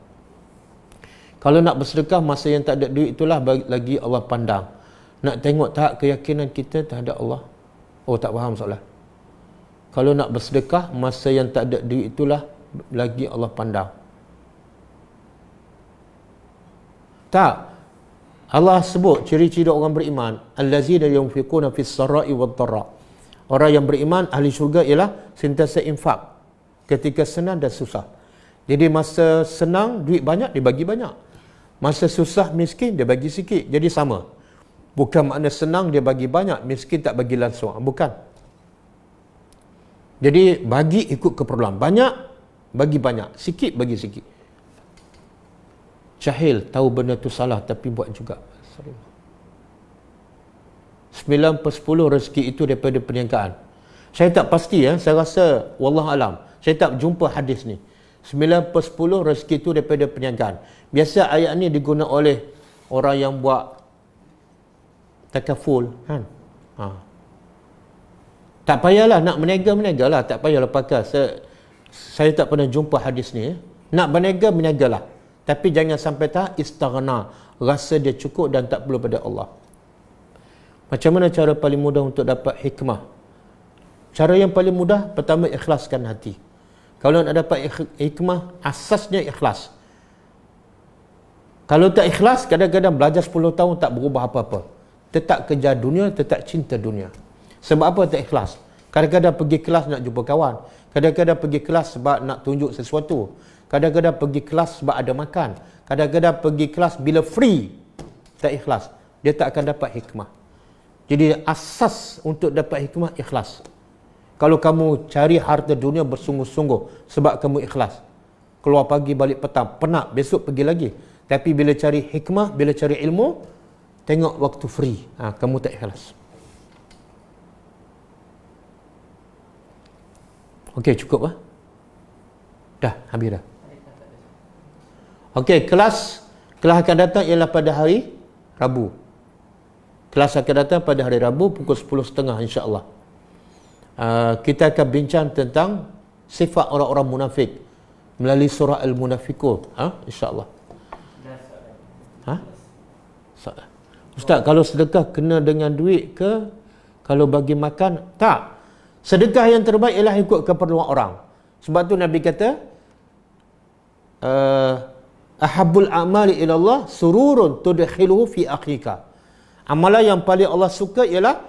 Kalau nak bersedekah masa yang tak ada duit, itulah lagi Allah pandang. Nak tengok tak keyakinan kita terhadap Allah. Oh, tak faham soalan. Kalau nak bersedekah masa yang tak ada duit, itulah lagi Allah pandang. Tak. Allah sebut ciri-ciri orang beriman, allazina yunfiquna fis sarai wad dharra. Orang yang beriman, ahli syurga ialah sentiasa infak ketika senang dan susah. Jadi masa senang duit banyak, dia bagi banyak. Masa susah miskin, dia bagi sikit. Jadi sama. Bukan makna senang dia bagi banyak, miskin tak bagi langsung. Bukan. Jadi bagi ikut keperluan. Banyak bagi banyak, sikit bagi sikit. Jahil tahu benda tu salah tapi buat juga. 9/10 rezeki itu daripada perniagaan. Saya tak pasti saya rasa wallahu alam. Saya tak jumpa hadis ni. 9/10 rezeki itu daripada perniagaan. Biasa ayat ni digunakan oleh orang yang buat takaful kan. Tak payahlah nak berniaga lah, tak payahlah pakai. Saya tak pernah jumpa hadis ni. Nak berniaga lah. Tapi jangan sampai tak istaghna, rasa dia cukup dan tak perlu pada Allah. Macam mana cara paling mudah untuk dapat hikmah? Cara yang paling mudah, pertama ikhlaskan hati. Kalau nak dapat hikmah, asasnya ikhlas. Kalau tak ikhlas, kadang-kadang belajar 10 tahun tak berubah apa-apa. Tetap kejar dunia, tetap cinta dunia. Sebab apa tak ikhlas? Kadang-kadang pergi kelas nak jumpa kawan. Kadang-kadang pergi kelas sebab nak tunjuk sesuatu. Kadang-kadang pergi kelas sebab ada makan. Kadang-kadang pergi kelas bila free. Tak ikhlas. Dia tak akan dapat hikmah. Jadi asas untuk dapat hikmah, ikhlas. Kalau kamu cari harta dunia bersungguh-sungguh sebab kamu ikhlas, keluar pagi balik petang, penat, besok pergi lagi. Tapi bila cari hikmah, bila cari ilmu, tengok waktu free, kamu tak ikhlas. Okey, cukup lah. Dah, habis dah. Okey, kelas akan datang ialah pada hari Rabu. Kelas akan datang pada hari Rabu pukul 10.30 insya-Allah. Kita akan bincang tentang sifat orang-orang munafik melalui surah Al-Munafiqun, insya-Allah. Ustaz, kalau sedekah kena dengan duit ke? Kalau bagi makan? Tak. Sedekah yang terbaik ialah ikut keperluan orang. Sebab tu Nabi kata, ahabbul a'mali ila Allah sururun tudkhiluhu fi akhika. Amalan yang paling Allah suka ialah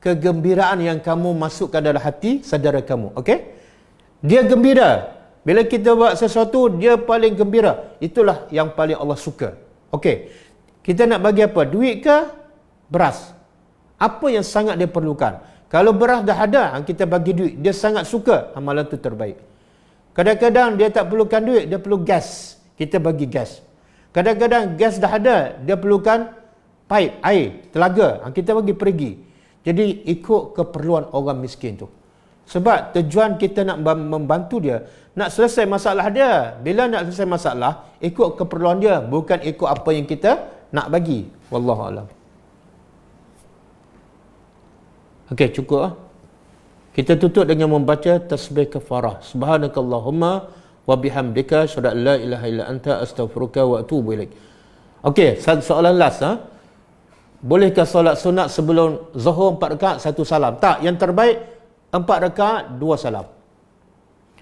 kegembiraan yang kamu masukkan dalam hati saudara kamu. Okey? Dia gembira. Bila kita buat sesuatu, dia paling gembira. Itulah yang paling Allah suka. Okey. Kita nak bagi apa? Duit ke? Beras. Apa yang sangat dia perlukan? Kalau beras dah ada, kita bagi duit. Dia sangat suka, amalan tu terbaik. Kadang-kadang dia tak perlukan duit, dia perlu gas. Kita bagi gas. Kadang-kadang gas dah ada, dia perlukan pipe, air, telaga. Kita bagi pergi. Jadi ikut keperluan orang miskin tu. Sebab tujuan kita nak membantu dia, nak selesai masalah dia. Bila nak selesai masalah, ikut keperluan dia, bukan ikut apa yang kita nak bagi. Wallahu a'lam. Okey, cukup lah. Kita tutup dengan membaca tasbih kafarah. Subhanakallahumma wa bihamdika asyhadu an la ilaha illa anta astaghfiruka wa atubu ilaik. Okey, soalan last. Bolehkah solat sunat sebelum Zuhur 4 rakaat 1 salam? Tak, yang terbaik 4 rakaat 2 salam.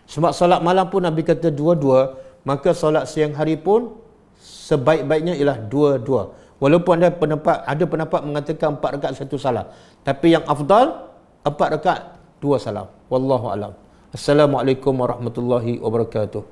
Sebab solat malam pun Nabi kata 2-2, maka solat siang hari pun sebaik-baiknya ialah 2-2. Walaupun ada pendapat mengatakan 4 rakaat 1 salam. Tapi yang afdal 4 rakaat 2 salam. Wallahu alam. Assalamualaikum warahmatullahi wabarakatuh.